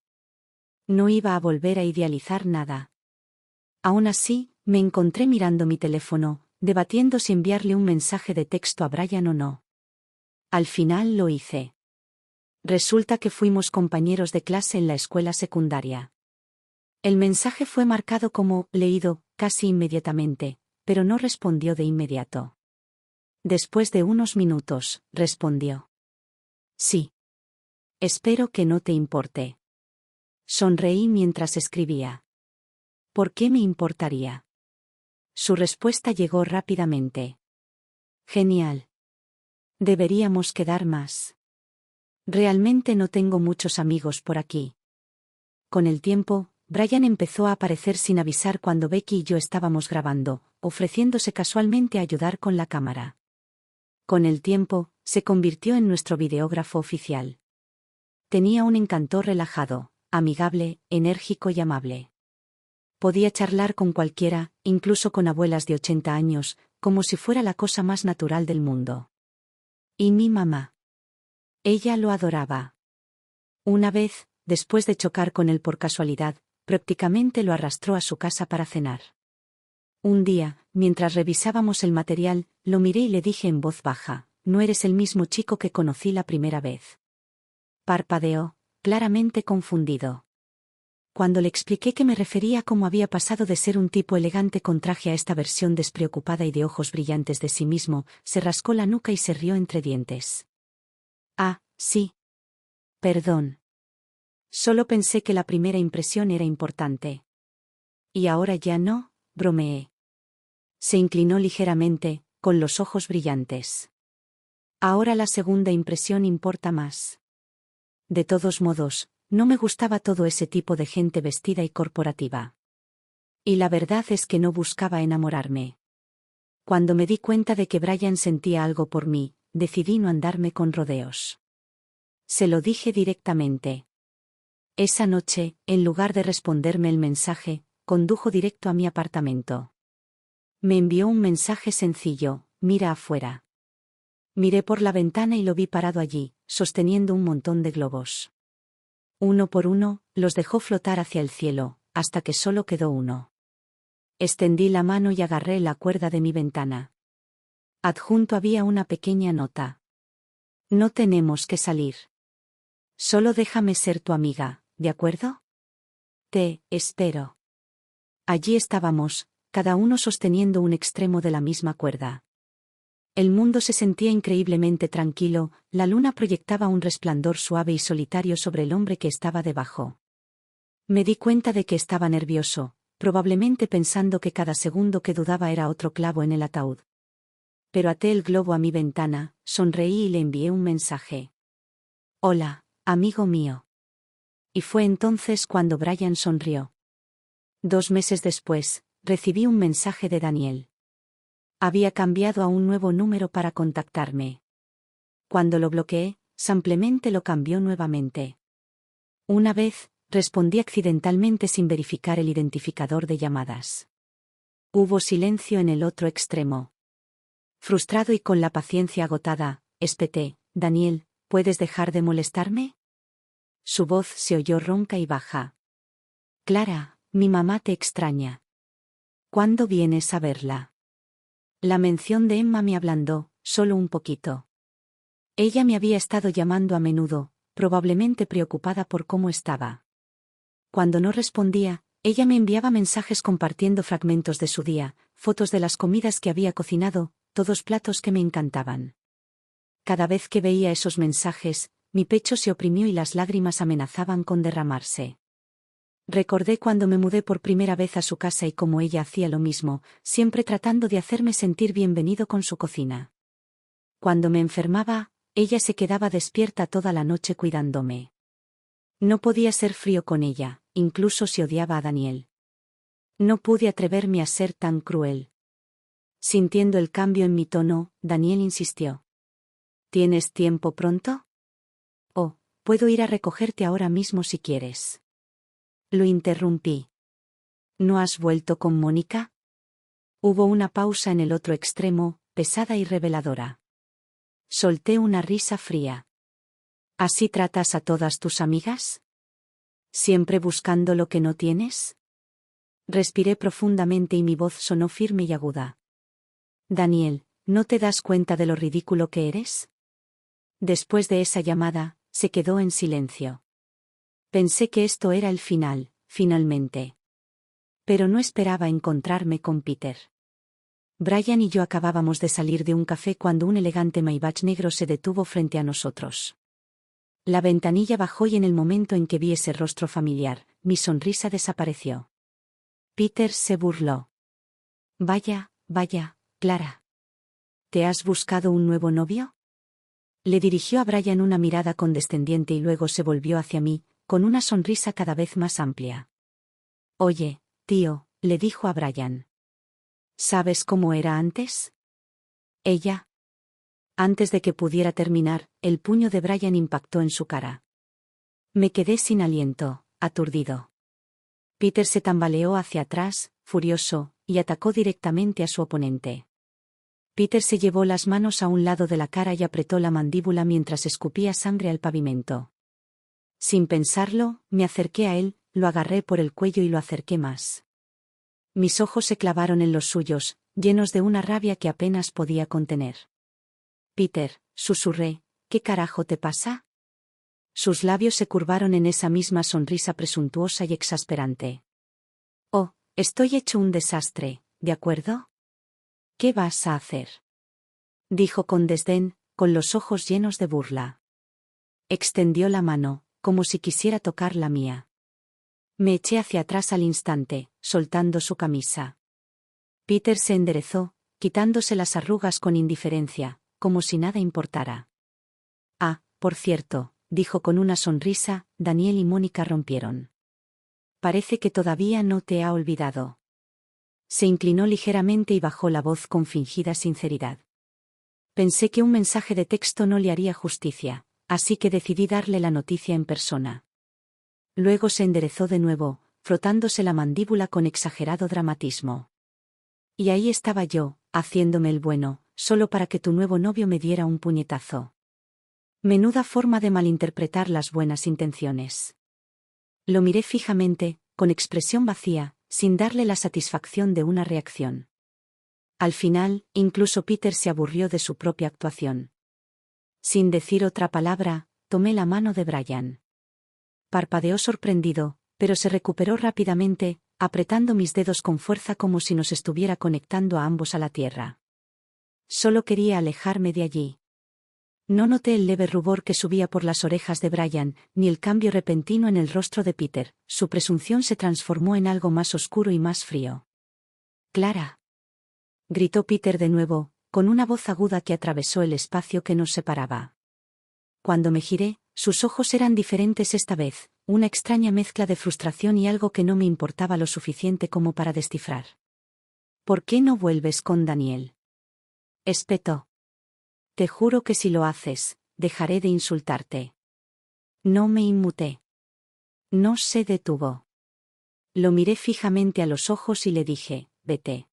No iba a volver a idealizar nada. Aún así, me encontré mirando mi teléfono, debatiendo si enviarle un mensaje de texto a Brian o no. Al final lo hice. Resulta que fuimos compañeros de clase en la escuela secundaria. El mensaje fue marcado como leído casi inmediatamente, pero no respondió de inmediato. Después de unos minutos, respondió. Sí. Espero que no te importe. Sonreí mientras escribía. ¿Por qué me importaría? Su respuesta llegó rápidamente. Genial. Deberíamos quedar más. Realmente no tengo muchos amigos por aquí. Con el tiempo, Brian empezó a aparecer sin avisar cuando Becky y yo estábamos grabando, ofreciéndose casualmente a ayudar con la cámara. Con el tiempo, se convirtió en nuestro videógrafo oficial. Tenía un encanto relajado, amigable, enérgico y amable. Podía charlar con cualquiera, incluso con abuelas de 80 años, como si fuera la cosa más natural del mundo. Y mi mamá. Ella lo adoraba. Una vez, después de chocar con él por casualidad, prácticamente lo arrastró a su casa para cenar. Un día, mientras revisábamos el material, lo miré y le dije en voz baja, «No eres el mismo chico que conocí la primera vez». Parpadeó, claramente confundido. Cuando le expliqué que me refería a cómo había pasado de ser un tipo elegante con traje a esta versión despreocupada y de ojos brillantes de sí mismo, se rascó la nuca y se rió entre dientes. «Ah, sí. Perdón. Solo pensé que la primera impresión era importante». «¿Y ahora ya no?», bromeé. Se inclinó ligeramente, con los ojos brillantes. «Ahora la segunda impresión importa más. De todos modos, no me gustaba todo ese tipo de gente vestida y corporativa. Y la verdad es que no buscaba enamorarme. Cuando me di cuenta de que Brian sentía algo por mí, decidí no andarme con rodeos. Se lo dije directamente. Esa noche, en lugar de responderme el mensaje, condujo directo a mi apartamento. Me envió un mensaje sencillo: «Mira afuera». Miré por la ventana y lo vi parado allí, sosteniendo un montón de globos. Uno por uno, los dejó flotar hacia el cielo, hasta que solo quedó uno. Extendí la mano y agarré la cuerda de mi ventana. Adjunto había una pequeña nota. «No tenemos que salir. Solo déjame ser tu amiga, ¿de acuerdo? Te espero». Allí estábamos, cada uno sosteniendo un extremo de la misma cuerda. El mundo se sentía increíblemente tranquilo, la luna proyectaba un resplandor suave y solitario sobre el hombre que estaba debajo. Me di cuenta de que estaba nervioso, probablemente pensando que cada segundo que dudaba era otro clavo en el ataúd. Pero até el globo a mi ventana, sonreí y le envié un mensaje. «Hola, amigo mío». Y fue entonces cuando Brian sonrió. 2 meses después, recibí un mensaje de Daniel. Había cambiado a un nuevo número para contactarme. Cuando lo bloqueé, simplemente lo cambió nuevamente. Una vez, respondí accidentalmente sin verificar el identificador de llamadas. Hubo silencio en el otro extremo. Frustrado y con la paciencia agotada, espeté: «Daniel, ¿puedes dejar de molestarme?». Su voz se oyó ronca y baja. «Clara, mi mamá te extraña. ¿Cuándo vienes a verla?». La mención de Emma me ablandó, solo un poquito. Ella me había estado llamando a menudo, probablemente preocupada por cómo estaba. Cuando no respondía, ella me enviaba mensajes compartiendo fragmentos de su día, fotos de las comidas que había cocinado, todos platos que me encantaban. Cada vez que veía esos mensajes, mi pecho se oprimió y las lágrimas amenazaban con derramarse. Recordé cuando me mudé por primera vez a su casa y cómo ella hacía lo mismo, siempre tratando de hacerme sentir bienvenido con su cocina. Cuando me enfermaba, ella se quedaba despierta toda la noche cuidándome. No podía ser frío con ella, incluso si odiaba a Daniel. No pude atreverme a ser tan cruel. Sintiendo el cambio en mi tono, Daniel insistió. «¿Tienes tiempo pronto? Oh, puedo ir a recogerte ahora mismo si quieres». Lo interrumpí. «¿No has vuelto con Mónica?». Hubo una pausa en el otro extremo, pesada y reveladora. Solté una risa fría. «¿Así tratas a todas tus amigas? ¿Siempre buscando lo que no tienes?». Respiré profundamente y mi voz sonó firme y aguda. «Daniel, ¿no te das cuenta de lo ridículo que eres?». Después de esa llamada, se quedó en silencio. Pensé que esto era el final, finalmente. Pero no esperaba encontrarme con Peter. Brian y yo acabábamos de salir de un café cuando un elegante Maybach negro se detuvo frente a nosotros. La ventanilla bajó y en el momento en que vi ese rostro familiar, mi sonrisa desapareció. Peter se burló. Vaya, Clara. ¿Te has buscado un nuevo novio? Le dirigió a Brian una mirada condescendiente y luego se volvió hacia mí, con una sonrisa cada vez más amplia. Oye, tío, le dijo a Brian. ¿Sabes cómo era antes? Ella. Antes de que pudiera terminar, el puño de Brian impactó en su cara. Me quedé sin aliento, aturdido. Peter se tambaleó hacia atrás, furioso, y atacó directamente a su oponente. Peter se llevó las manos a un lado de la cara y apretó la mandíbula mientras escupía sangre al pavimento. Sin pensarlo, me acerqué a él, lo agarré por el cuello y lo acerqué más. Mis ojos se clavaron en los suyos, llenos de una rabia que apenas podía contener. Peter, susurré, ¿qué carajo te pasa? Sus labios se curvaron en esa misma sonrisa presuntuosa y exasperante. Oh, estoy hecho un desastre, ¿de acuerdo? ¿Qué vas a hacer? Dijo con desdén, con los ojos llenos de burla. Extendió la mano, como si quisiera tocar la mía. Me eché hacia atrás al instante, soltando su camisa. Peter se enderezó, quitándose las arrugas con indiferencia, como si nada importara. Ah, por cierto, dijo con una sonrisa, Daniel y Mónica rompieron. Parece que todavía no te ha olvidado. Se inclinó ligeramente y bajó la voz con fingida sinceridad. Pensé que un mensaje de texto no le haría justicia, así que decidí darle la noticia en persona. Luego se enderezó de nuevo, frotándose la mandíbula con exagerado dramatismo. Y ahí estaba yo, haciéndome el bueno, solo para que tu nuevo novio me diera un puñetazo. Menuda forma de malinterpretar las buenas intenciones. Lo miré fijamente, con expresión vacía, sin darle la satisfacción de una reacción. Al final, incluso Peter se aburrió de su propia actuación. Sin decir otra palabra, tomé la mano de Brian. Parpadeó sorprendido, pero se recuperó rápidamente, apretando mis dedos con fuerza como si nos estuviera conectando a ambos a la tierra. Solo quería alejarme de allí. No noté el leve rubor que subía por las orejas de Brian, ni el cambio repentino en el rostro de Peter. Su presunción se transformó en algo más oscuro y más frío. «Clara», gritó Peter de nuevo, con una voz aguda que atravesó el espacio que nos separaba. Cuando me giré, sus ojos eran diferentes esta vez, una extraña mezcla de frustración y algo que no me importaba lo suficiente como para descifrar. «¿Por qué no vuelves con Daniel?», espetó. «Te juro que si lo haces, dejaré de insultarte». No me inmuté. No se detuvo. Lo miré fijamente a los ojos y le dije, «Vete.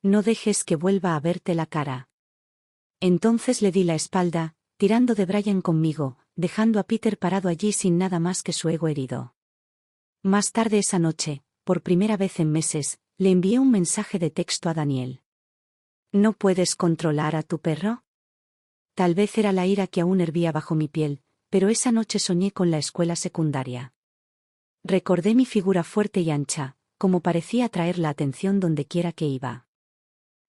No dejes que vuelva a verte la cara». Entonces le di la espalda, tirando de Brian conmigo, dejando a Peter parado allí sin nada más que su ego herido. Más tarde esa noche, por primera vez en meses, le envié un mensaje de texto a Daniel. «¿No puedes controlar a tu perro?». Tal vez era la ira que aún hervía bajo mi piel, pero esa noche soñé con la escuela secundaria. Recordé mi figura fuerte y ancha, como parecía atraer la atención dondequiera que iba.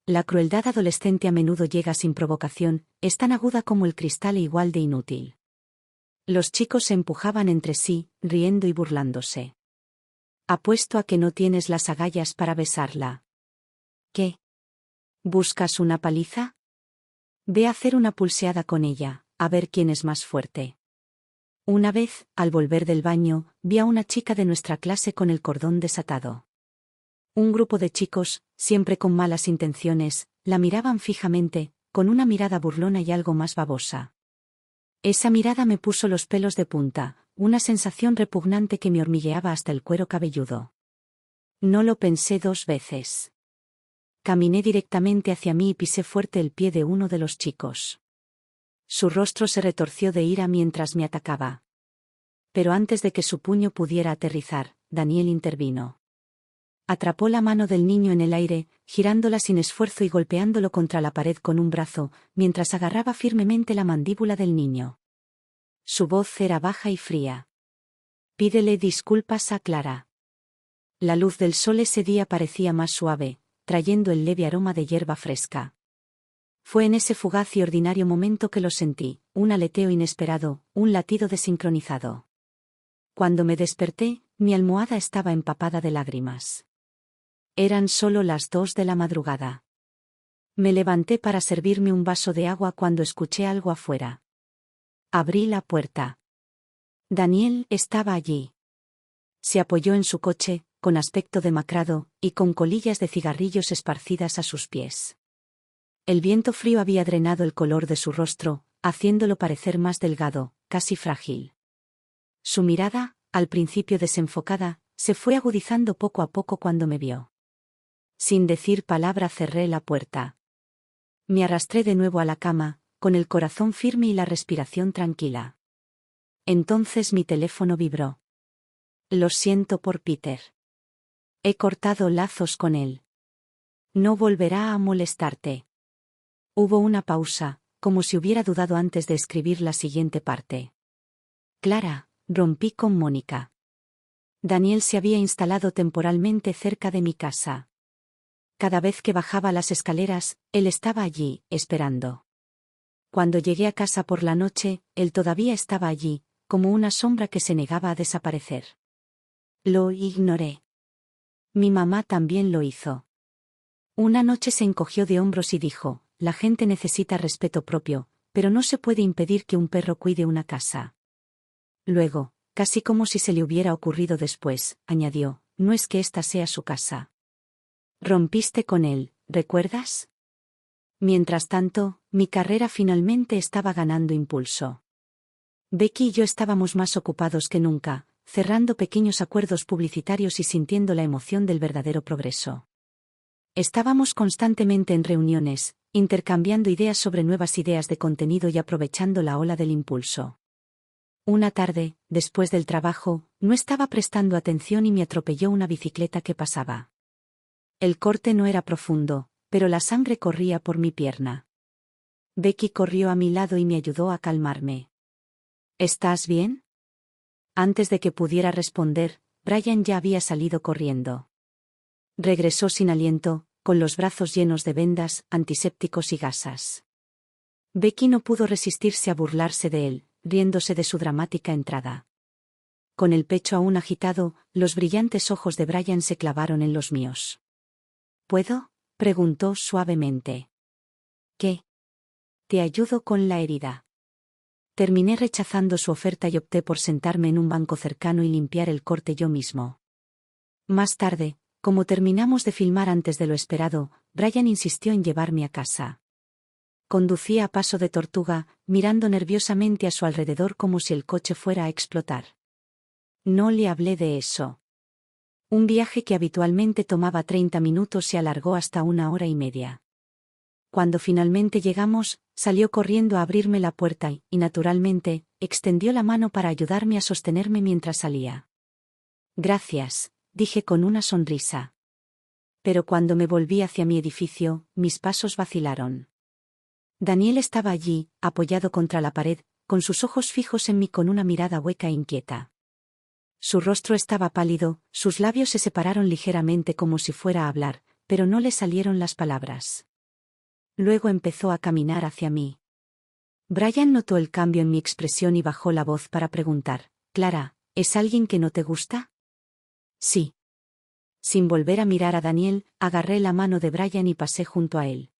La crueldad adolescente a menudo llega sin provocación, es tan aguda como el cristal e igual de inútil. Los chicos se empujaban entre sí, riendo y burlándose. «Apuesto a que no tienes las agallas para besarla». «¿Qué? ¿Buscas una paliza? Ve a hacer una pulseada con ella, a ver quién es más fuerte». Una vez, al volver del baño, vi a una chica de nuestra clase con el cordón desatado. Un grupo de chicos, siempre con malas intenciones, la miraban fijamente, con una mirada burlona y algo más babosa. Esa mirada me puso los pelos de punta, una sensación repugnante que me hormigueaba hasta el cuero cabelludo. No lo pensé dos veces. Caminé directamente hacia mí y pisé fuerte el pie de uno de los chicos. Su rostro se retorció de ira mientras me atacaba. Pero antes de que su puño pudiera aterrizar, Daniel intervino. Atrapó la mano del niño en el aire, girándola sin esfuerzo y golpeándolo contra la pared con un brazo, mientras agarraba firmemente la mandíbula del niño. Su voz era baja y fría. Pídele disculpas a Clara. La luz del sol ese día parecía más suave, trayendo el leve aroma de hierba fresca. Fue en ese fugaz y ordinario momento que lo sentí, un aleteo inesperado, un latido desincronizado. Cuando me desperté, mi almohada estaba empapada de lágrimas. Eran solo las 2 de la madrugada. Me levanté para servirme un vaso de agua cuando escuché algo afuera. Abrí la puerta. Daniel estaba allí. Se apoyó en su coche, con aspecto demacrado, y con colillas de cigarrillos esparcidas a sus pies. El viento frío había drenado el color de su rostro, haciéndolo parecer más delgado, casi frágil. Su mirada, al principio desenfocada, se fue agudizando poco a poco cuando me vio. Sin decir palabra cerré la puerta. Me arrastré de nuevo a la cama, con el corazón firme y la respiración tranquila. Entonces mi teléfono vibró. Lo siento por Peter. He cortado lazos con él. No volverá a molestarte. Hubo una pausa, como si hubiera dudado antes de escribir la siguiente parte. Clara, rompí con Mónica. Daniel se había instalado temporalmente cerca de mi casa. Cada vez que bajaba las escaleras, él estaba allí, esperando. Cuando llegué a casa por la noche, él todavía estaba allí, como una sombra que se negaba a desaparecer. Lo ignoré. Mi mamá también lo hizo. Una noche se encogió de hombros y dijo, la gente necesita respeto propio, pero no se puede impedir que un perro cuide una casa. Luego, casi como si se le hubiera ocurrido después, añadió, no es que esta sea su casa. Rompiste con él, ¿recuerdas? Mientras tanto, mi carrera finalmente estaba ganando impulso. Becky y yo estábamos más ocupados que nunca, cerrando pequeños acuerdos publicitarios y sintiendo la emoción del verdadero progreso. Estábamos constantemente en reuniones, intercambiando ideas sobre nuevas ideas de contenido y aprovechando la ola del impulso. Una tarde, después del trabajo, no estaba prestando atención y me atropelló una bicicleta que pasaba. El corte no era profundo, pero la sangre corría por mi pierna. Becky corrió a mi lado y me ayudó a calmarme. ¿Estás bien? Antes de que pudiera responder, Brian ya había salido corriendo. Regresó sin aliento, con los brazos llenos de vendas, antisépticos y gasas. Becky no pudo resistirse a burlarse de él, riéndose de su dramática entrada. Con el pecho aún agitado, los brillantes ojos de Brian se clavaron en los míos. ¿Puedo? Preguntó suavemente. ¿Qué? Te ayudo con la herida. Terminé rechazando su oferta y opté por sentarme en un banco cercano y limpiar el corte yo mismo. Más tarde, como terminamos de filmar antes de lo esperado, Brian insistió en llevarme a casa. Conducía a paso de tortuga, mirando nerviosamente a su alrededor como si el coche fuera a explotar. No le hablé de eso. Un viaje que habitualmente tomaba 30 minutos se alargó hasta 1 hora y media. Cuando finalmente llegamos, salió corriendo a abrirme la puerta y, naturalmente, extendió la mano para ayudarme a sostenerme mientras salía. Gracias, dije con una sonrisa. Pero cuando me volví hacia mi edificio, mis pasos vacilaron. Daniel estaba allí, apoyado contra la pared, con sus ojos fijos en mí con una mirada hueca e inquieta. Su rostro estaba pálido, sus labios se separaron ligeramente como si fuera a hablar, pero no le salieron las palabras. Luego empezó a caminar hacia mí. Brian notó el cambio en mi expresión y bajó la voz para preguntar, Clara, ¿es alguien que no te gusta? Sí. Sin volver a mirar a Daniel, agarré la mano de Brian y pasé junto a él.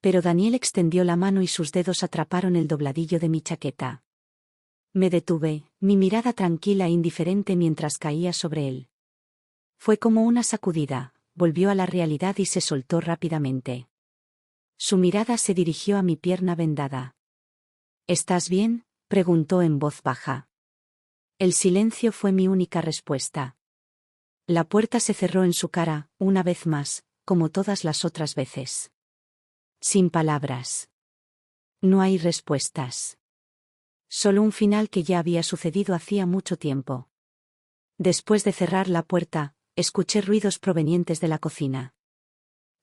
Pero Daniel extendió la mano y sus dedos atraparon el dobladillo de mi chaqueta. Me detuve, mi mirada tranquila e indiferente mientras caía sobre él. Fue como una sacudida, volvió a la realidad y se soltó rápidamente. Su mirada se dirigió a mi pierna vendada. ¿Estás bien?, preguntó en voz baja. El silencio fue mi única respuesta. La puerta se cerró en su cara, una vez más, como todas las otras veces. Sin palabras. No hay respuestas. Solo un final que ya había sucedido hacía mucho tiempo. Después de cerrar la puerta, escuché ruidos provenientes de la cocina.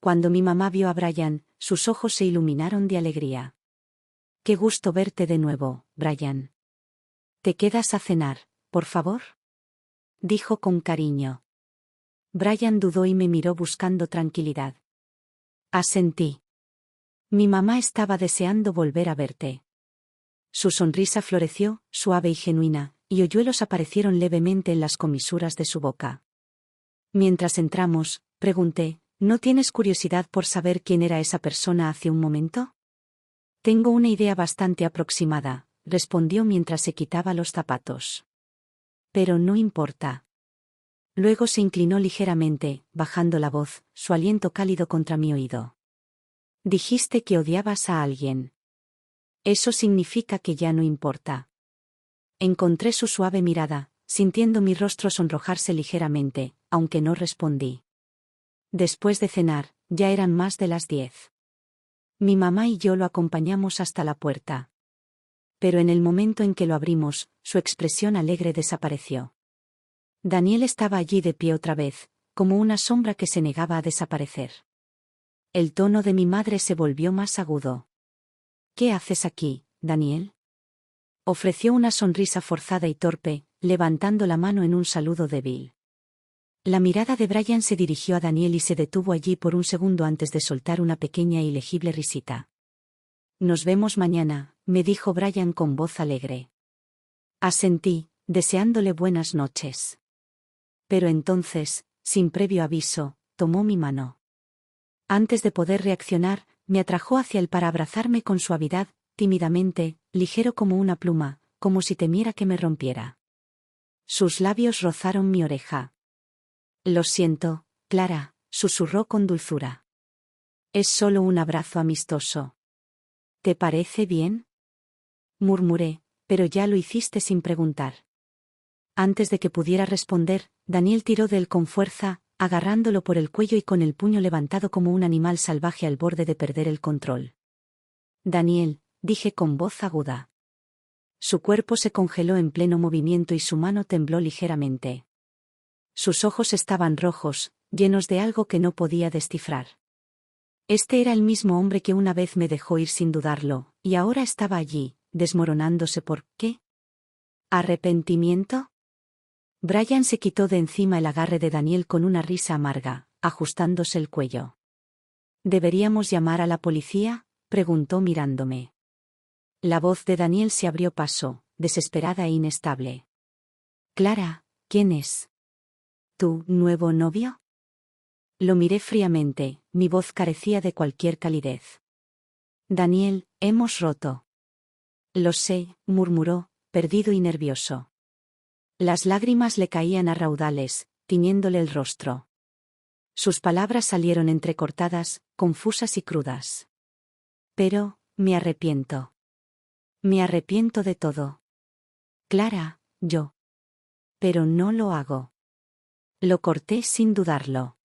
Cuando mi mamá vio a Brian, sus ojos se iluminaron de alegría. Qué gusto verte de nuevo, Brian. ¿Te quedas a cenar, por favor?, dijo con cariño. Brian dudó y me miró buscando tranquilidad. Asentí. Mi mamá estaba deseando volver a verte. Su sonrisa floreció, suave y genuina, y hoyuelos aparecieron levemente en las comisuras de su boca. Mientras entramos, pregunté, ¿no tienes curiosidad por saber quién era esa persona hace un momento? Tengo una idea bastante aproximada, respondió mientras se quitaba los zapatos. Pero no importa. Luego se inclinó ligeramente, bajando la voz, su aliento cálido contra mi oído. Dijiste que odiabas a alguien. Eso significa que ya no importa. Encontré su suave mirada, sintiendo mi rostro sonrojarse ligeramente, aunque no respondí. Después de cenar, ya eran más de las 10. Mi mamá y yo lo acompañamos hasta la puerta. Pero en el momento en que lo abrimos, su expresión alegre desapareció. Daniel estaba allí de pie otra vez, como una sombra que se negaba a desaparecer. El tono de mi madre se volvió más agudo. ¿Qué haces aquí, Daniel? Ofreció una sonrisa forzada y torpe, levantando la mano en un saludo débil. La mirada de Brian se dirigió a Daniel y se detuvo allí por un segundo antes de soltar una pequeña e ilegible risita. Nos vemos mañana, me dijo Brian con voz alegre. Asentí, deseándole buenas noches. Pero entonces, sin previo aviso, tomó mi mano. Antes de poder reaccionar, me atrajo hacia él para abrazarme con suavidad, tímidamente, ligero como una pluma, como si temiera que me rompiera. Sus labios rozaron mi oreja. Lo siento, Clara, susurró con dulzura. Es solo un abrazo amistoso. ¿Te parece bien?, murmuré, pero ya lo hiciste sin preguntar. Antes de que pudiera responder, Daniel tiró de él con fuerza, agarrándolo por el cuello y con el puño levantado como un animal salvaje al borde de perder el control. Daniel, dije con voz aguda. Su cuerpo se congeló en pleno movimiento y su mano tembló ligeramente. Sus ojos estaban rojos, llenos de algo que no podía descifrar. Este era el mismo hombre que una vez me dejó ir sin dudarlo, y ahora estaba allí, desmoronándose por ¿qué? ¿Arrepentimiento? Brian se quitó de encima el agarre de Daniel con una risa amarga, ajustándose el cuello. ¿Deberíamos llamar a la policía?, preguntó mirándome. La voz de Daniel se abrió paso, desesperada e inestable. Clara, ¿quién es? ¿Tu nuevo novio? Lo miré fríamente, mi voz carecía de cualquier calidez. Daniel, hemos roto. Lo sé, murmuró, perdido y nervioso. Las lágrimas le caían a raudales, tiñéndole el rostro. Sus palabras salieron entrecortadas, confusas y crudas. Pero, me arrepiento. Me arrepiento de todo. Clara, yo. Pero no lo hago. Lo corté sin dudarlo.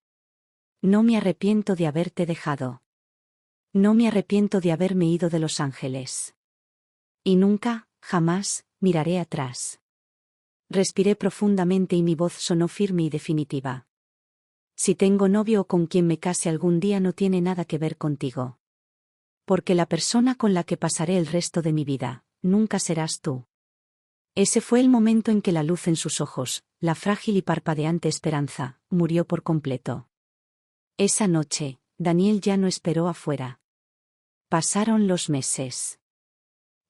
No me arrepiento de haberte dejado. No me arrepiento de haberme ido de Los Ángeles. Y nunca, jamás, miraré atrás. Respiré profundamente y mi voz sonó firme y definitiva. Si tengo novio o con quien me case algún día no tiene nada que ver contigo. Porque la persona con la que pasaré el resto de mi vida, nunca serás tú. Ese fue el momento en que la luz en sus ojos, la frágil y parpadeante esperanza, murió por completo. Esa noche, Daniel ya no esperó afuera. Pasaron los meses.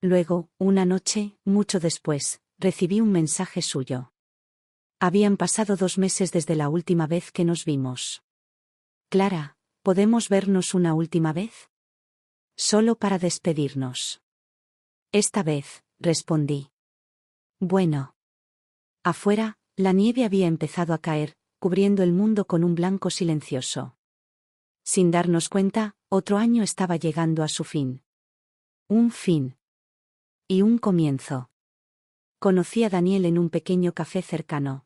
Luego, una noche, mucho después, recibí un mensaje suyo. Habían pasado 2 meses desde la última vez que nos vimos. Clara, ¿podemos vernos una última vez? Solo para despedirnos. Esta vez, respondí. Bueno. Afuera, la nieve había empezado a caer, cubriendo el mundo con un blanco silencioso. Sin darnos cuenta, otro año estaba llegando a su fin. Un fin. Y un comienzo. Conocí a Daniel en un pequeño café cercano.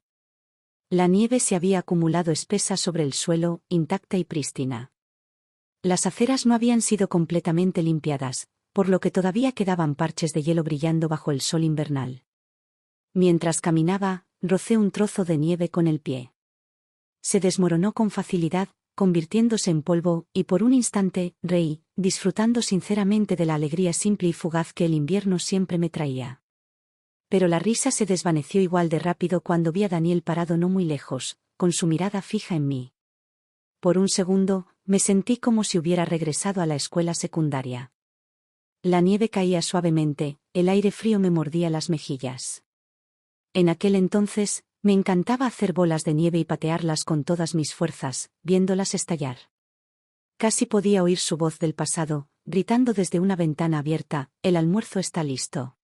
La nieve se había acumulado espesa sobre el suelo, intacta y prístina. Las aceras no habían sido completamente limpiadas, por lo que todavía quedaban parches de hielo brillando bajo el sol invernal. Mientras caminaba, rocé un trozo de nieve con el pie. Se desmoronó con facilidad, convirtiéndose en polvo, y por un instante, reí, disfrutando sinceramente de la alegría simple y fugaz que el invierno siempre me traía. Pero la risa se desvaneció igual de rápido cuando vi a Daniel parado no muy lejos, con su mirada fija en mí. Por un segundo, me sentí como si hubiera regresado a la escuela secundaria. La nieve caía suavemente, el aire frío me mordía las mejillas. En aquel entonces, me encantaba hacer bolas de nieve y patearlas con todas mis fuerzas, viéndolas estallar. Casi podía oír su voz del pasado, gritando desde una ventana abierta: «El almuerzo está listo».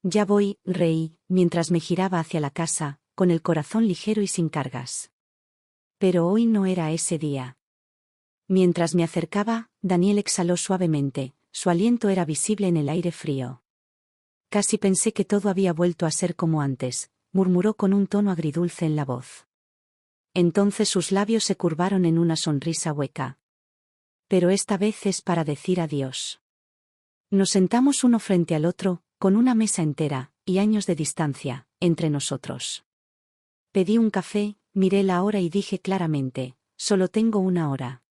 «Ya voy», reí, mientras me giraba hacia la casa, con el corazón ligero y sin cargas. Pero hoy no era ese día. Mientras me acercaba, Daniel exhaló suavemente, su aliento era visible en el aire frío. «Casi pensé que todo había vuelto a ser como antes», murmuró con un tono agridulce en la voz. Entonces sus labios se curvaron en una sonrisa hueca. «Pero esta vez es para decir adiós». Nos sentamos uno frente al otro, con una mesa entera, y años de distancia, entre nosotros. Pedí un café, miré la hora y dije claramente: «Solo tengo una hora».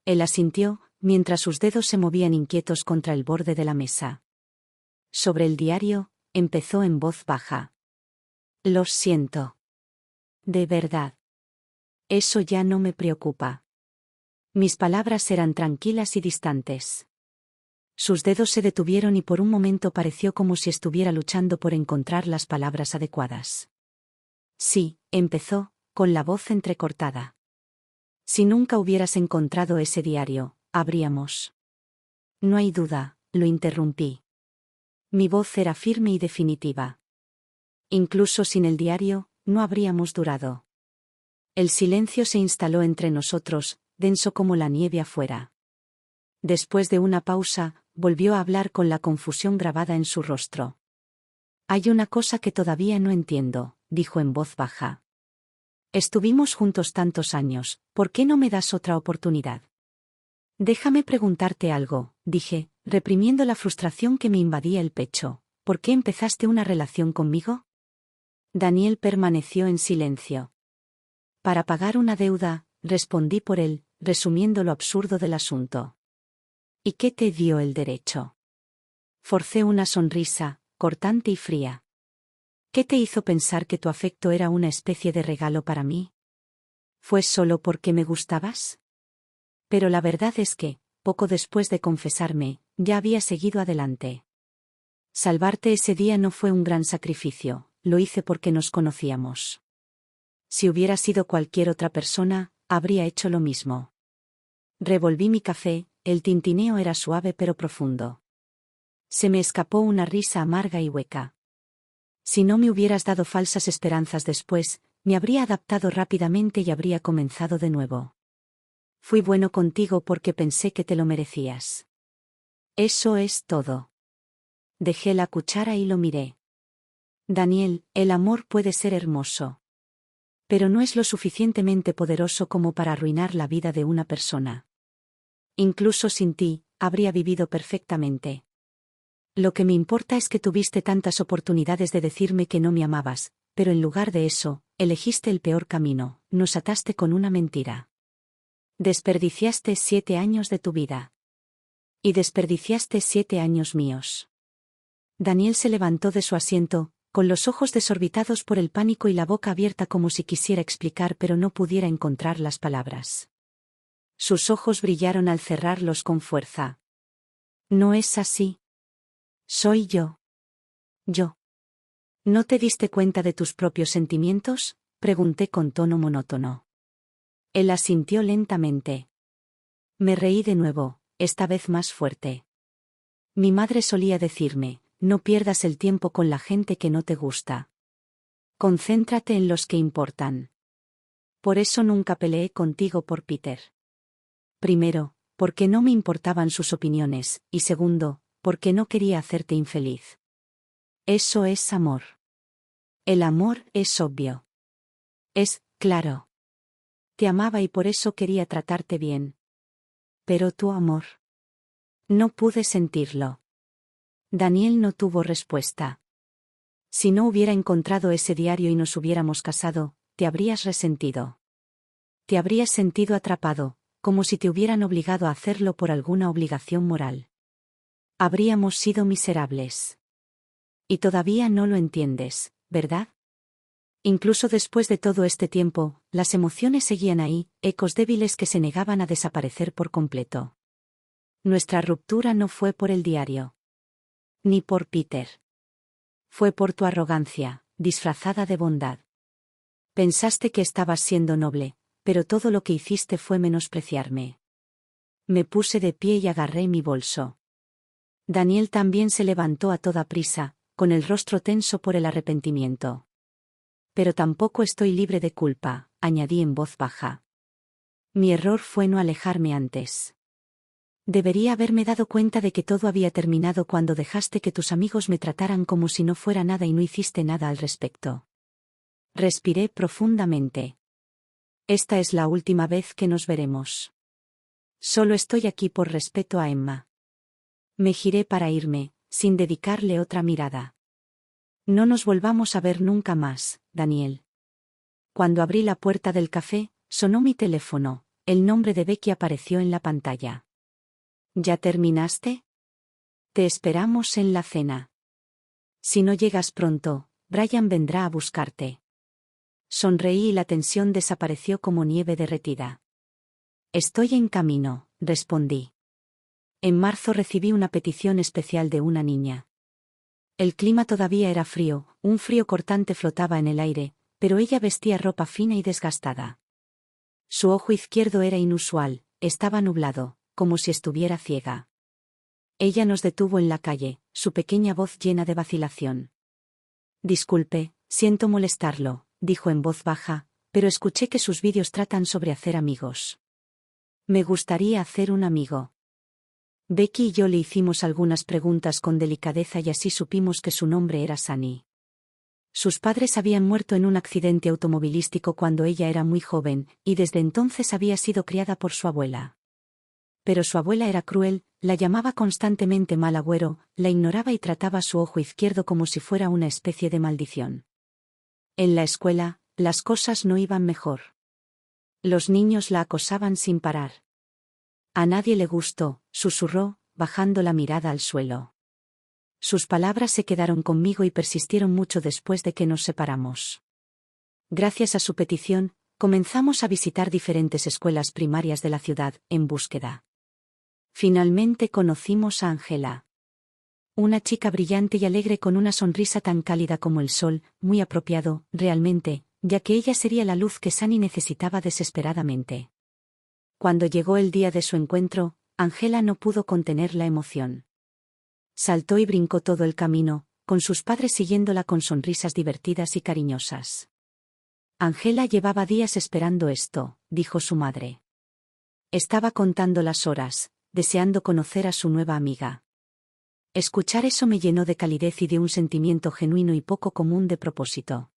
Él asintió, mientras sus dedos se movían inquietos contra el borde de la mesa. «Sobre el diario», empezó en voz baja. «Lo siento. De verdad. Eso ya no me preocupa». Mis palabras eran tranquilas y distantes. Sus dedos se detuvieron y por un momento pareció como si estuviera luchando por encontrar las palabras adecuadas. «Sí», empezó, con la voz entrecortada. «Si nunca hubieras encontrado ese diario, habríamos». «No hay duda», lo interrumpí. Mi voz era firme y definitiva. «Incluso sin el diario, no habríamos durado». El silencio se instaló entre nosotros, denso como la nieve afuera. Después de una pausa, volvió a hablar con la confusión grabada en su rostro. «Hay una cosa que todavía no entiendo», dijo en voz baja. «Estuvimos juntos tantos años, ¿por qué no me das otra oportunidad?» «Déjame preguntarte algo», dije, reprimiendo la frustración que me invadía el pecho. «¿Por qué empezaste una relación conmigo?» Daniel permaneció en silencio. «Para pagar una deuda», respondí por él, resumiendo lo absurdo del asunto. «¿Y qué te dio el derecho?» Forcé una sonrisa, cortante y fría. «¿Qué te hizo pensar que tu afecto era una especie de regalo para mí? ¿Fue solo porque me gustabas?» Pero la verdad es que, poco después de confesarme, ya había seguido adelante. «Salvarte ese día no fue un gran sacrificio, lo hice porque nos conocíamos. Si hubiera sido cualquier otra persona, habría hecho lo mismo». Revolví mi café, el tintineo era suave pero profundo. Se me escapó una risa amarga y hueca. «Si no me hubieras dado falsas esperanzas después, me habría adaptado rápidamente y habría comenzado de nuevo. Fui bueno contigo porque pensé que te lo merecías. Eso es todo». Dejé la cuchara y lo miré. «Daniel, el amor puede ser hermoso. Pero no es lo suficientemente poderoso como para arruinar la vida de una persona. Incluso sin ti, habría vivido perfectamente. Lo que me importa es que tuviste tantas oportunidades de decirme que no me amabas, pero en lugar de eso, elegiste el peor camino, nos ataste con una mentira. Desperdiciaste 7 años de tu vida. Y desperdiciaste 7 años míos». Daniel se levantó de su asiento, con los ojos desorbitados por el pánico y la boca abierta como si quisiera explicar pero no pudiera encontrar las palabras. Sus ojos brillaron al cerrarlos con fuerza. «No es así. Soy yo. Yo». «¿No te diste cuenta de tus propios sentimientos?», pregunté con tono monótono. Él asintió lentamente. Me reí de nuevo, esta vez más fuerte. «Mi madre solía decirme: no pierdas el tiempo con la gente que no te gusta. Concéntrate en los que importan. Por eso nunca peleé contigo por Peter. Primero, porque no me importaban sus opiniones, y segundo, porque no quería hacerte infeliz. Eso es amor. El amor es obvio. Es claro. Te amaba y por eso quería tratarte bien. Pero tu amor. No pude sentirlo». Daniel no tuvo respuesta. «Si no hubiera encontrado ese diario y nos hubiéramos casado, te habrías resentido. Te habrías sentido atrapado, como si te hubieran obligado a hacerlo por alguna obligación moral. Habríamos sido miserables. Y todavía no lo entiendes, ¿verdad? Incluso después de todo este tiempo, las emociones seguían ahí, ecos débiles que se negaban a desaparecer por completo. Nuestra ruptura no fue por el diario. Ni por Peter. Fue por tu arrogancia, disfrazada de bondad. Pensaste que estabas siendo noble, pero todo lo que hiciste fue menospreciarme. Me puse de pie y agarré mi bolso. Daniel también se levantó a toda prisa, con el rostro tenso por el arrepentimiento. Pero tampoco estoy libre de culpa, añadí en voz baja. Mi error fue no alejarme antes. Debería haberme dado cuenta de que todo había terminado cuando dejaste que tus amigos me trataran como si no fuera nada y no hiciste nada al respecto. Respiré profundamente. Esta es la última vez que nos veremos. Solo estoy aquí por respeto a Emma. Me giré para irme, sin dedicarle otra mirada. No nos volvamos a ver nunca más, Daniel. Cuando abrí la puerta del café, sonó mi teléfono, el nombre de Becky apareció en la pantalla. ¿Ya terminaste? Te esperamos en la cena. Si no llegas pronto, Brian vendrá a buscarte. Sonreí y la tensión desapareció como nieve derretida. Estoy en camino, respondí. En marzo recibí una petición especial de una niña. El clima todavía era frío, un frío cortante flotaba en el aire, pero ella vestía ropa fina y desgastada. Su ojo izquierdo era inusual, estaba nublado, como si estuviera ciega. Ella nos detuvo en la calle, su pequeña voz llena de vacilación. Disculpe, siento molestarlo, dijo en voz baja, pero escuché que sus vídeos tratan sobre hacer amigos. Me gustaría hacer un amigo. Becky y yo le hicimos algunas preguntas con delicadeza y así supimos que su nombre era Sunny. Sus padres habían muerto en un accidente automovilístico cuando ella era muy joven, y desde entonces había sido criada por su abuela. Pero su abuela era cruel, la llamaba constantemente mal agüero, la ignoraba y trataba su ojo izquierdo como si fuera una especie de maldición. En la escuela, las cosas no iban mejor. Los niños la acosaban sin parar. A nadie le gustó, susurró, bajando la mirada al suelo. Sus palabras se quedaron conmigo y persistieron mucho después de que nos separamos. Gracias a su petición, comenzamos a visitar diferentes escuelas primarias de la ciudad, en búsqueda. Finalmente conocimos a Angela. Una chica brillante y alegre con una sonrisa tan cálida como el sol, muy apropiado, realmente, ya que ella sería la luz que Sunny necesitaba desesperadamente. Cuando llegó el día de su encuentro, Angela no pudo contener la emoción. Saltó y brincó todo el camino, con sus padres siguiéndola con sonrisas divertidas y cariñosas. Angela llevaba días esperando esto, dijo su madre. Estaba contando las horas, deseando conocer a su nueva amiga. Escuchar eso me llenó de calidez y de un sentimiento genuino y poco común de propósito.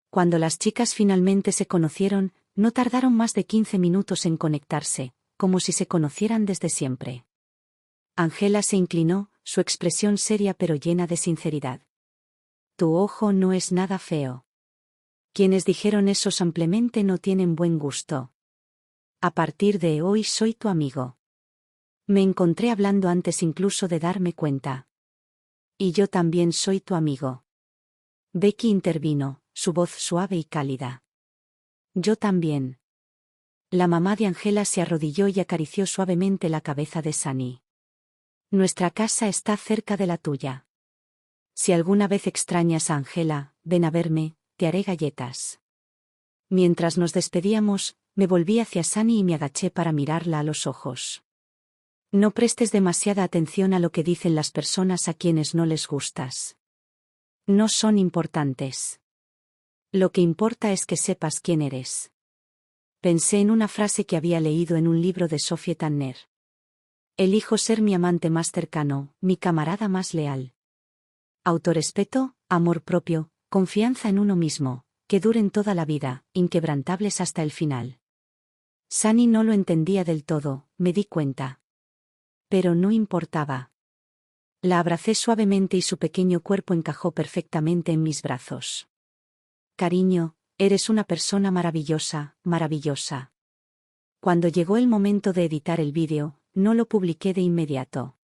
Cuando las chicas finalmente se conocieron, no tardaron más de 15 minutos en conectarse, como si se conocieran desde siempre. Angela se inclinó, su expresión seria pero llena de sinceridad. Tu ojo no es nada feo. Quienes dijeron eso simplemente no tienen buen gusto. A partir de hoy soy tu amigo. Me encontré hablando antes incluso de darme cuenta. Y yo también soy tu amigo. Becky intervino, su voz suave y cálida. Yo también. La mamá de Angela se arrodilló y acarició suavemente la cabeza de Sunny. Nuestra casa está cerca de la tuya. Si alguna vez extrañas a Angela, ven a verme, te haré galletas. Mientras nos despedíamos, me volví hacia Sunny y me agaché para mirarla a los ojos. No prestes demasiada atención a lo que dicen las personas a quienes no les gustas. No son importantes. Lo que importa es que sepas quién eres. Pensé en una frase que había leído en un libro de Sophie Tanner. Elijo ser mi amante más cercano, mi camarada más leal. Autorrespeto, amor propio, confianza en uno mismo, que duren toda la vida, inquebrantables hasta el final. Sunny no lo entendía del todo, me di cuenta. Pero no importaba. La abracé suavemente y su pequeño cuerpo encajó perfectamente en mis brazos. Cariño, eres una persona maravillosa, maravillosa. Cuando llegó el momento de editar el vídeo, no lo publiqué de inmediato.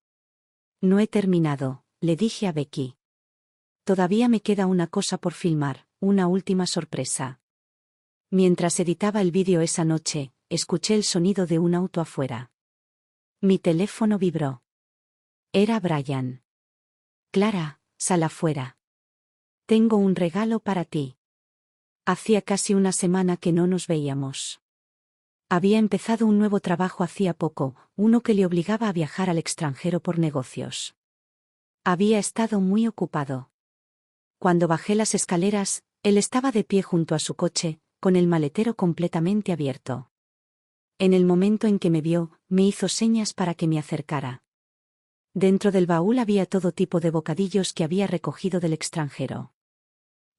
No he terminado, le dije a Becky. Todavía me queda una cosa por filmar, una última sorpresa. Mientras editaba el vídeo esa noche, escuché el sonido de un auto afuera. Mi teléfono vibró. Era Brian. Clara, sal afuera. Tengo un regalo para ti. Hacía casi una semana que no nos veíamos. Había empezado un nuevo trabajo hacía poco, uno que le obligaba a viajar al extranjero por negocios. Había estado muy ocupado. Cuando bajé las escaleras, él estaba de pie junto a su coche, con el maletero completamente abierto. En el momento en que me vio, me hizo señas para que me acercara. Dentro del baúl había todo tipo de bocadillos que había recogido del extranjero.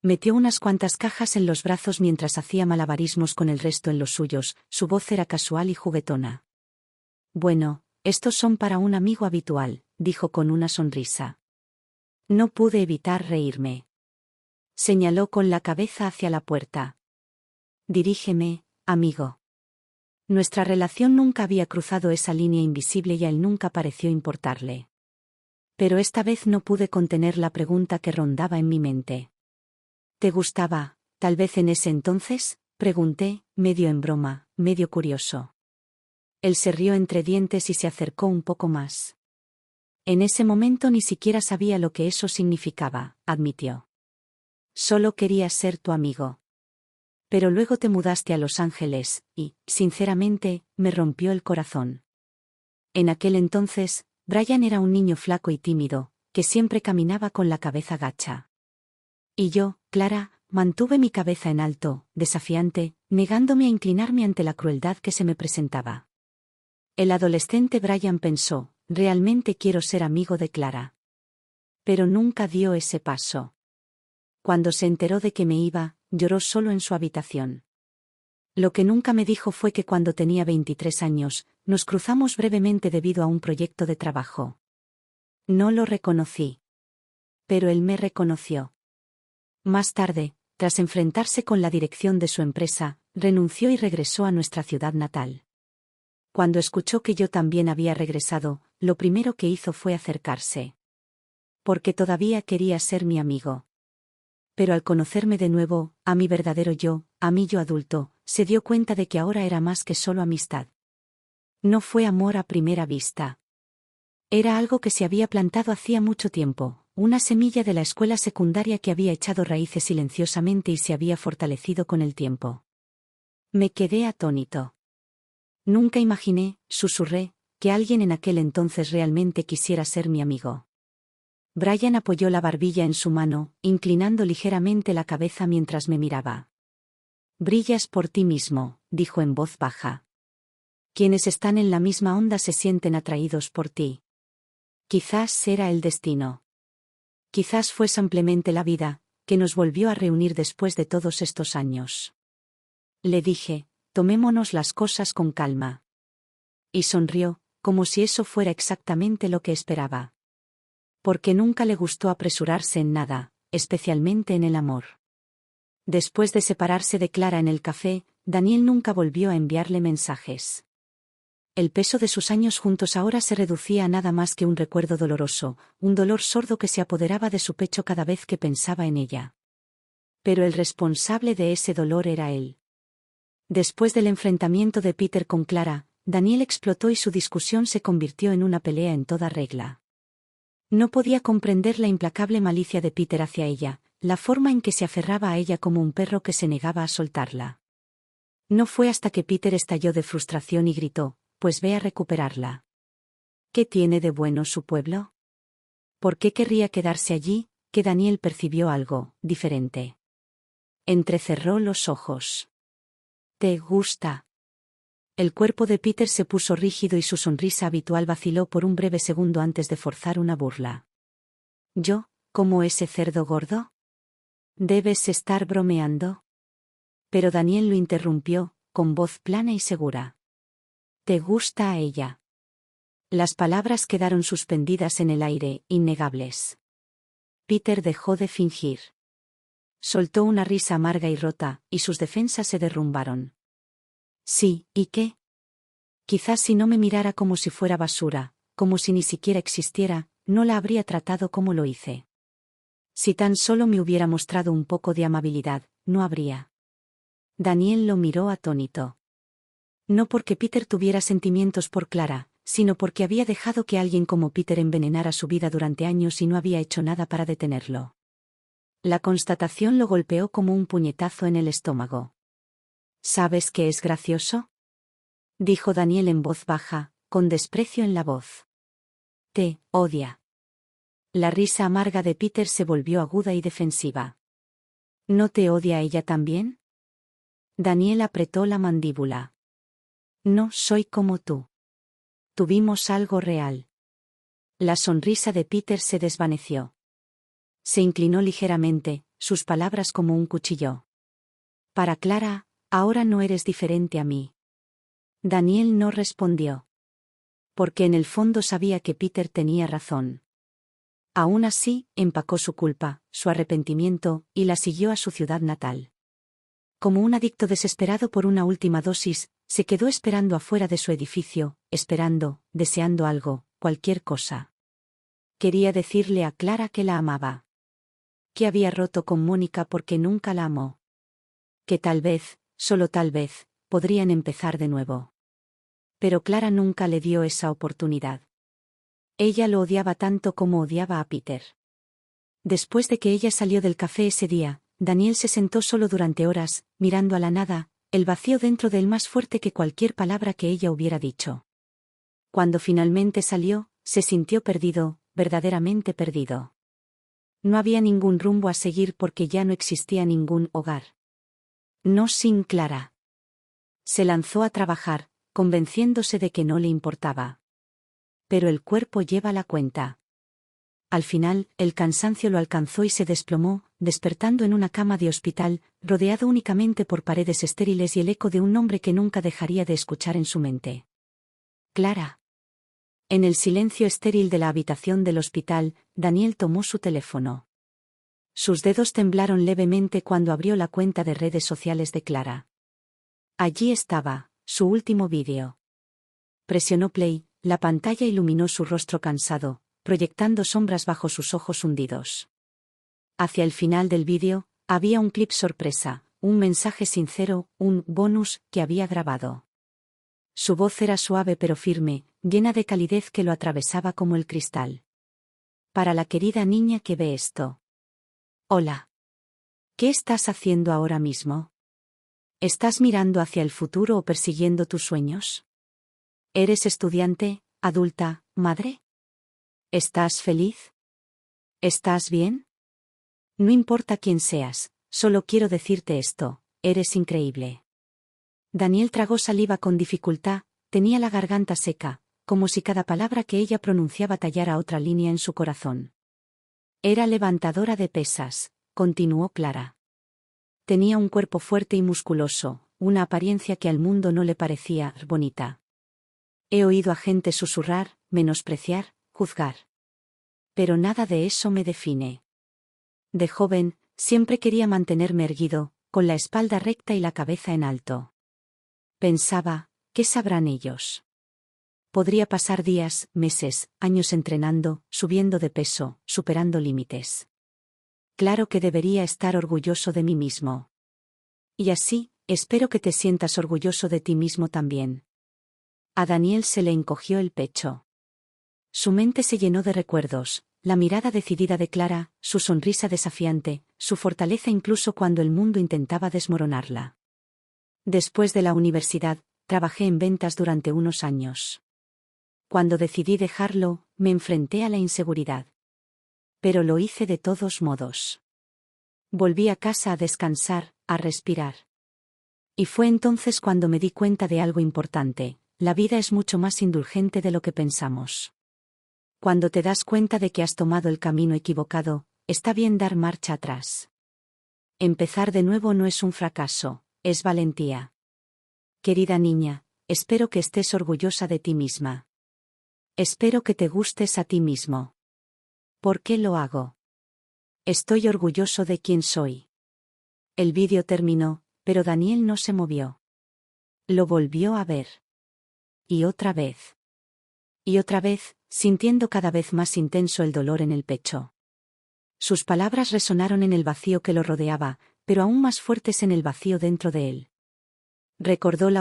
Metió unas cuantas cajas en los brazos mientras hacía malabarismos con el resto en los suyos, su voz era casual y juguetona. Bueno, estos son para un amigo habitual, dijo con una sonrisa. No pude evitar reírme. Señaló con la cabeza hacia la puerta. Dirígeme, amigo. Nuestra relación nunca había cruzado esa línea invisible y a él nunca pareció importarle. Pero esta vez no pude contener la pregunta que rondaba en mi mente. ¿Te gustaba, tal vez en ese entonces? Pregunté, medio en broma, medio curioso. Él se rió entre dientes y se acercó un poco más. En ese momento ni siquiera sabía lo que eso significaba, admitió. Solo quería ser tu amigo. Pero luego te mudaste a Los Ángeles, y, sinceramente, me rompió el corazón. En aquel entonces, Brian era un niño flaco y tímido, que siempre caminaba con la cabeza gacha. Y yo, Clara, mantuve mi cabeza en alto, desafiante, negándome a inclinarme ante la crueldad que se me presentaba. El adolescente Brian pensó, realmente quiero ser amigo de Clara. Pero nunca dio ese paso. Cuando se enteró de que me iba, lloró solo en su habitación. Lo que nunca me dijo fue que cuando tenía 23 años, nos cruzamos brevemente debido a un proyecto de trabajo. No lo reconocí. Pero él me reconoció. Más tarde, tras enfrentarse con la dirección de su empresa, renunció y regresó a nuestra ciudad natal. Cuando escuchó que yo también había regresado, lo primero que hizo fue acercarse. Porque todavía quería ser mi amigo. Pero al conocerme de nuevo, a mi verdadero yo, a mi yo adulto, se dio cuenta de que ahora era más que solo amistad. No fue amor a primera vista. Era algo que se había plantado hacía mucho tiempo, una semilla de la escuela secundaria que había echado raíces silenciosamente y se había fortalecido con el tiempo. Me quedé atónito. Nunca imaginé, susurré, que alguien en aquel entonces realmente quisiera ser mi amigo. Brian apoyó la barbilla en su mano, inclinando ligeramente la cabeza mientras me miraba. Brillas por ti mismo, dijo en voz baja. Quienes están en la misma onda se sienten atraídos por ti. Quizás era el destino. Quizás fue simplemente la vida, que nos volvió a reunir después de todos estos años. Le dije, tomémonos las cosas con calma. Y sonrió, como si eso fuera exactamente lo que esperaba. Porque nunca le gustó apresurarse en nada, especialmente en el amor. Después de separarse de Clara en el café, Daniel nunca volvió a enviarle mensajes. El peso de sus años juntos ahora se reducía a nada más que un recuerdo doloroso, un dolor sordo que se apoderaba de su pecho cada vez que pensaba en ella. Pero el responsable de ese dolor era él. Después del enfrentamiento de Peter con Clara, Daniel explotó y su discusión se convirtió en una pelea en toda regla. No podía comprender la implacable malicia de Peter hacia ella, la forma en que se aferraba a ella como un perro que se negaba a soltarla. No fue hasta que Peter estalló de frustración y gritó, pues ve a recuperarla. ¿Qué tiene de bueno su pueblo? ¿Por qué querría quedarse allí? Que Daniel percibió algo diferente. Entrecerró los ojos. ¿Te gusta? El cuerpo de Peter se puso rígido y su sonrisa habitual vaciló por un breve segundo antes de forzar una burla. ¿Yo, como ese cerdo gordo? Debes estar bromeando. Pero Daniel lo interrumpió, con voz plana y segura. ¿Te gusta a ella? Las palabras quedaron suspendidas en el aire, innegables. Peter dejó de fingir. Soltó una risa amarga y rota, y sus defensas se derrumbaron. Sí, ¿y qué? Quizás si no me mirara como si fuera basura, como si ni siquiera existiera, no la habría tratado como lo hice. Si tan solo me hubiera mostrado un poco de amabilidad, no habría. Daniel lo miró atónito. No porque Peter tuviera sentimientos por Clara, sino porque había dejado que alguien como Peter envenenara su vida durante años y no había hecho nada para detenerlo. La constatación lo golpeó como un puñetazo en el estómago. ¿Sabes qué es gracioso?, dijo Daniel en voz baja, con desprecio en la voz. Te odia. La risa amarga de Peter se volvió aguda y defensiva. ¿No te odia ella también? Daniel apretó la mandíbula. No soy como tú. Tuvimos algo real. La sonrisa de Peter se desvaneció. Se inclinó ligeramente, sus palabras como un cuchillo. Para Clara, ahora no eres diferente a mí. Daniel no respondió. Porque en el fondo sabía que Peter tenía razón. Aún así, empacó su culpa, su arrepentimiento, y la siguió a su ciudad natal. Como un adicto desesperado por una última dosis, se quedó esperando afuera de su edificio, esperando, deseando algo, cualquier cosa. Quería decirle a Clara que la amaba. Que había roto con Mónica porque nunca la amó. Que tal vez, solo tal vez, podrían empezar de nuevo. Pero Clara nunca le dio esa oportunidad. Ella lo odiaba tanto como odiaba a Peter. Después de que ella salió del café ese día, Daniel se sentó solo durante horas, mirando a la nada, el vacío dentro de él más fuerte que cualquier palabra que ella hubiera dicho. Cuando finalmente salió, se sintió perdido, verdaderamente perdido. No había ningún rumbo a seguir porque ya no existía ningún hogar. No sin Clara. Se lanzó a trabajar, convenciéndose de que no le importaba. Pero el cuerpo lleva la cuenta. Al final, el cansancio lo alcanzó y se desplomó, despertando en una cama de hospital, rodeado únicamente por paredes estériles y el eco de un nombre que nunca dejaría de escuchar en su mente. Clara. En el silencio estéril de la habitación del hospital, Daniel tomó su teléfono. Sus dedos temblaron levemente cuando abrió la cuenta de redes sociales de Clara. Allí estaba, su último vídeo. Presionó play, la pantalla iluminó su rostro cansado, proyectando sombras bajo sus ojos hundidos. Hacia el final del vídeo, había un clip sorpresa, un mensaje sincero, un bonus que había grabado. Su voz era suave pero firme, llena de calidez que lo atravesaba como el cristal. Para la querida niña que ve esto. Hola. ¿Qué estás haciendo ahora mismo? ¿Estás mirando hacia el futuro o persiguiendo tus sueños? ¿Eres estudiante, adulta, madre? ¿Estás feliz? ¿Estás bien? No importa quién seas, solo quiero decirte esto, eres increíble. Daniel tragó saliva con dificultad, tenía la garganta seca, como si cada palabra que ella pronunciaba tallara otra línea en su corazón. Era levantadora de pesas, continuó Clara. Tenía un cuerpo fuerte y musculoso, una apariencia que al mundo no le parecía bonita. He oído a gente susurrar, menospreciar, juzgar. Pero nada de eso me define. De joven, siempre quería mantenerme erguido, con la espalda recta y la cabeza en alto. Pensaba, ¿qué sabrán ellos? Podría pasar días, meses, años entrenando, subiendo de peso, superando límites. Claro que debería estar orgulloso de mí mismo. Y así, espero que te sientas orgulloso de ti mismo también. A Daniel se le encogió el pecho. Su mente se llenó de recuerdos, la mirada decidida de Clara, su sonrisa desafiante, su fortaleza incluso cuando el mundo intentaba desmoronarla. Después de la universidad, trabajé en ventas durante unos años. Cuando decidí dejarlo, me enfrenté a la inseguridad. Pero lo hice de todos modos. Volví a casa a descansar, a respirar. Y fue entonces cuando me di cuenta de algo importante: la vida es mucho más indulgente de lo que pensamos. Cuando te das cuenta de que has tomado el camino equivocado, está bien dar marcha atrás. Empezar de nuevo no es un fracaso, es valentía. Querida niña, espero que estés orgullosa de ti misma. Espero que te gustes a ti mismo. ¿Por qué lo hago? Estoy orgulloso de quién soy. El vídeo terminó, pero Daniel no se movió. Lo volvió a ver. Y otra vez. Y otra vez, sintiendo cada vez más intenso el dolor en el pecho. Sus palabras resonaron en el vacío que lo rodeaba, pero aún más fuertes en el vacío dentro de él. Recordó la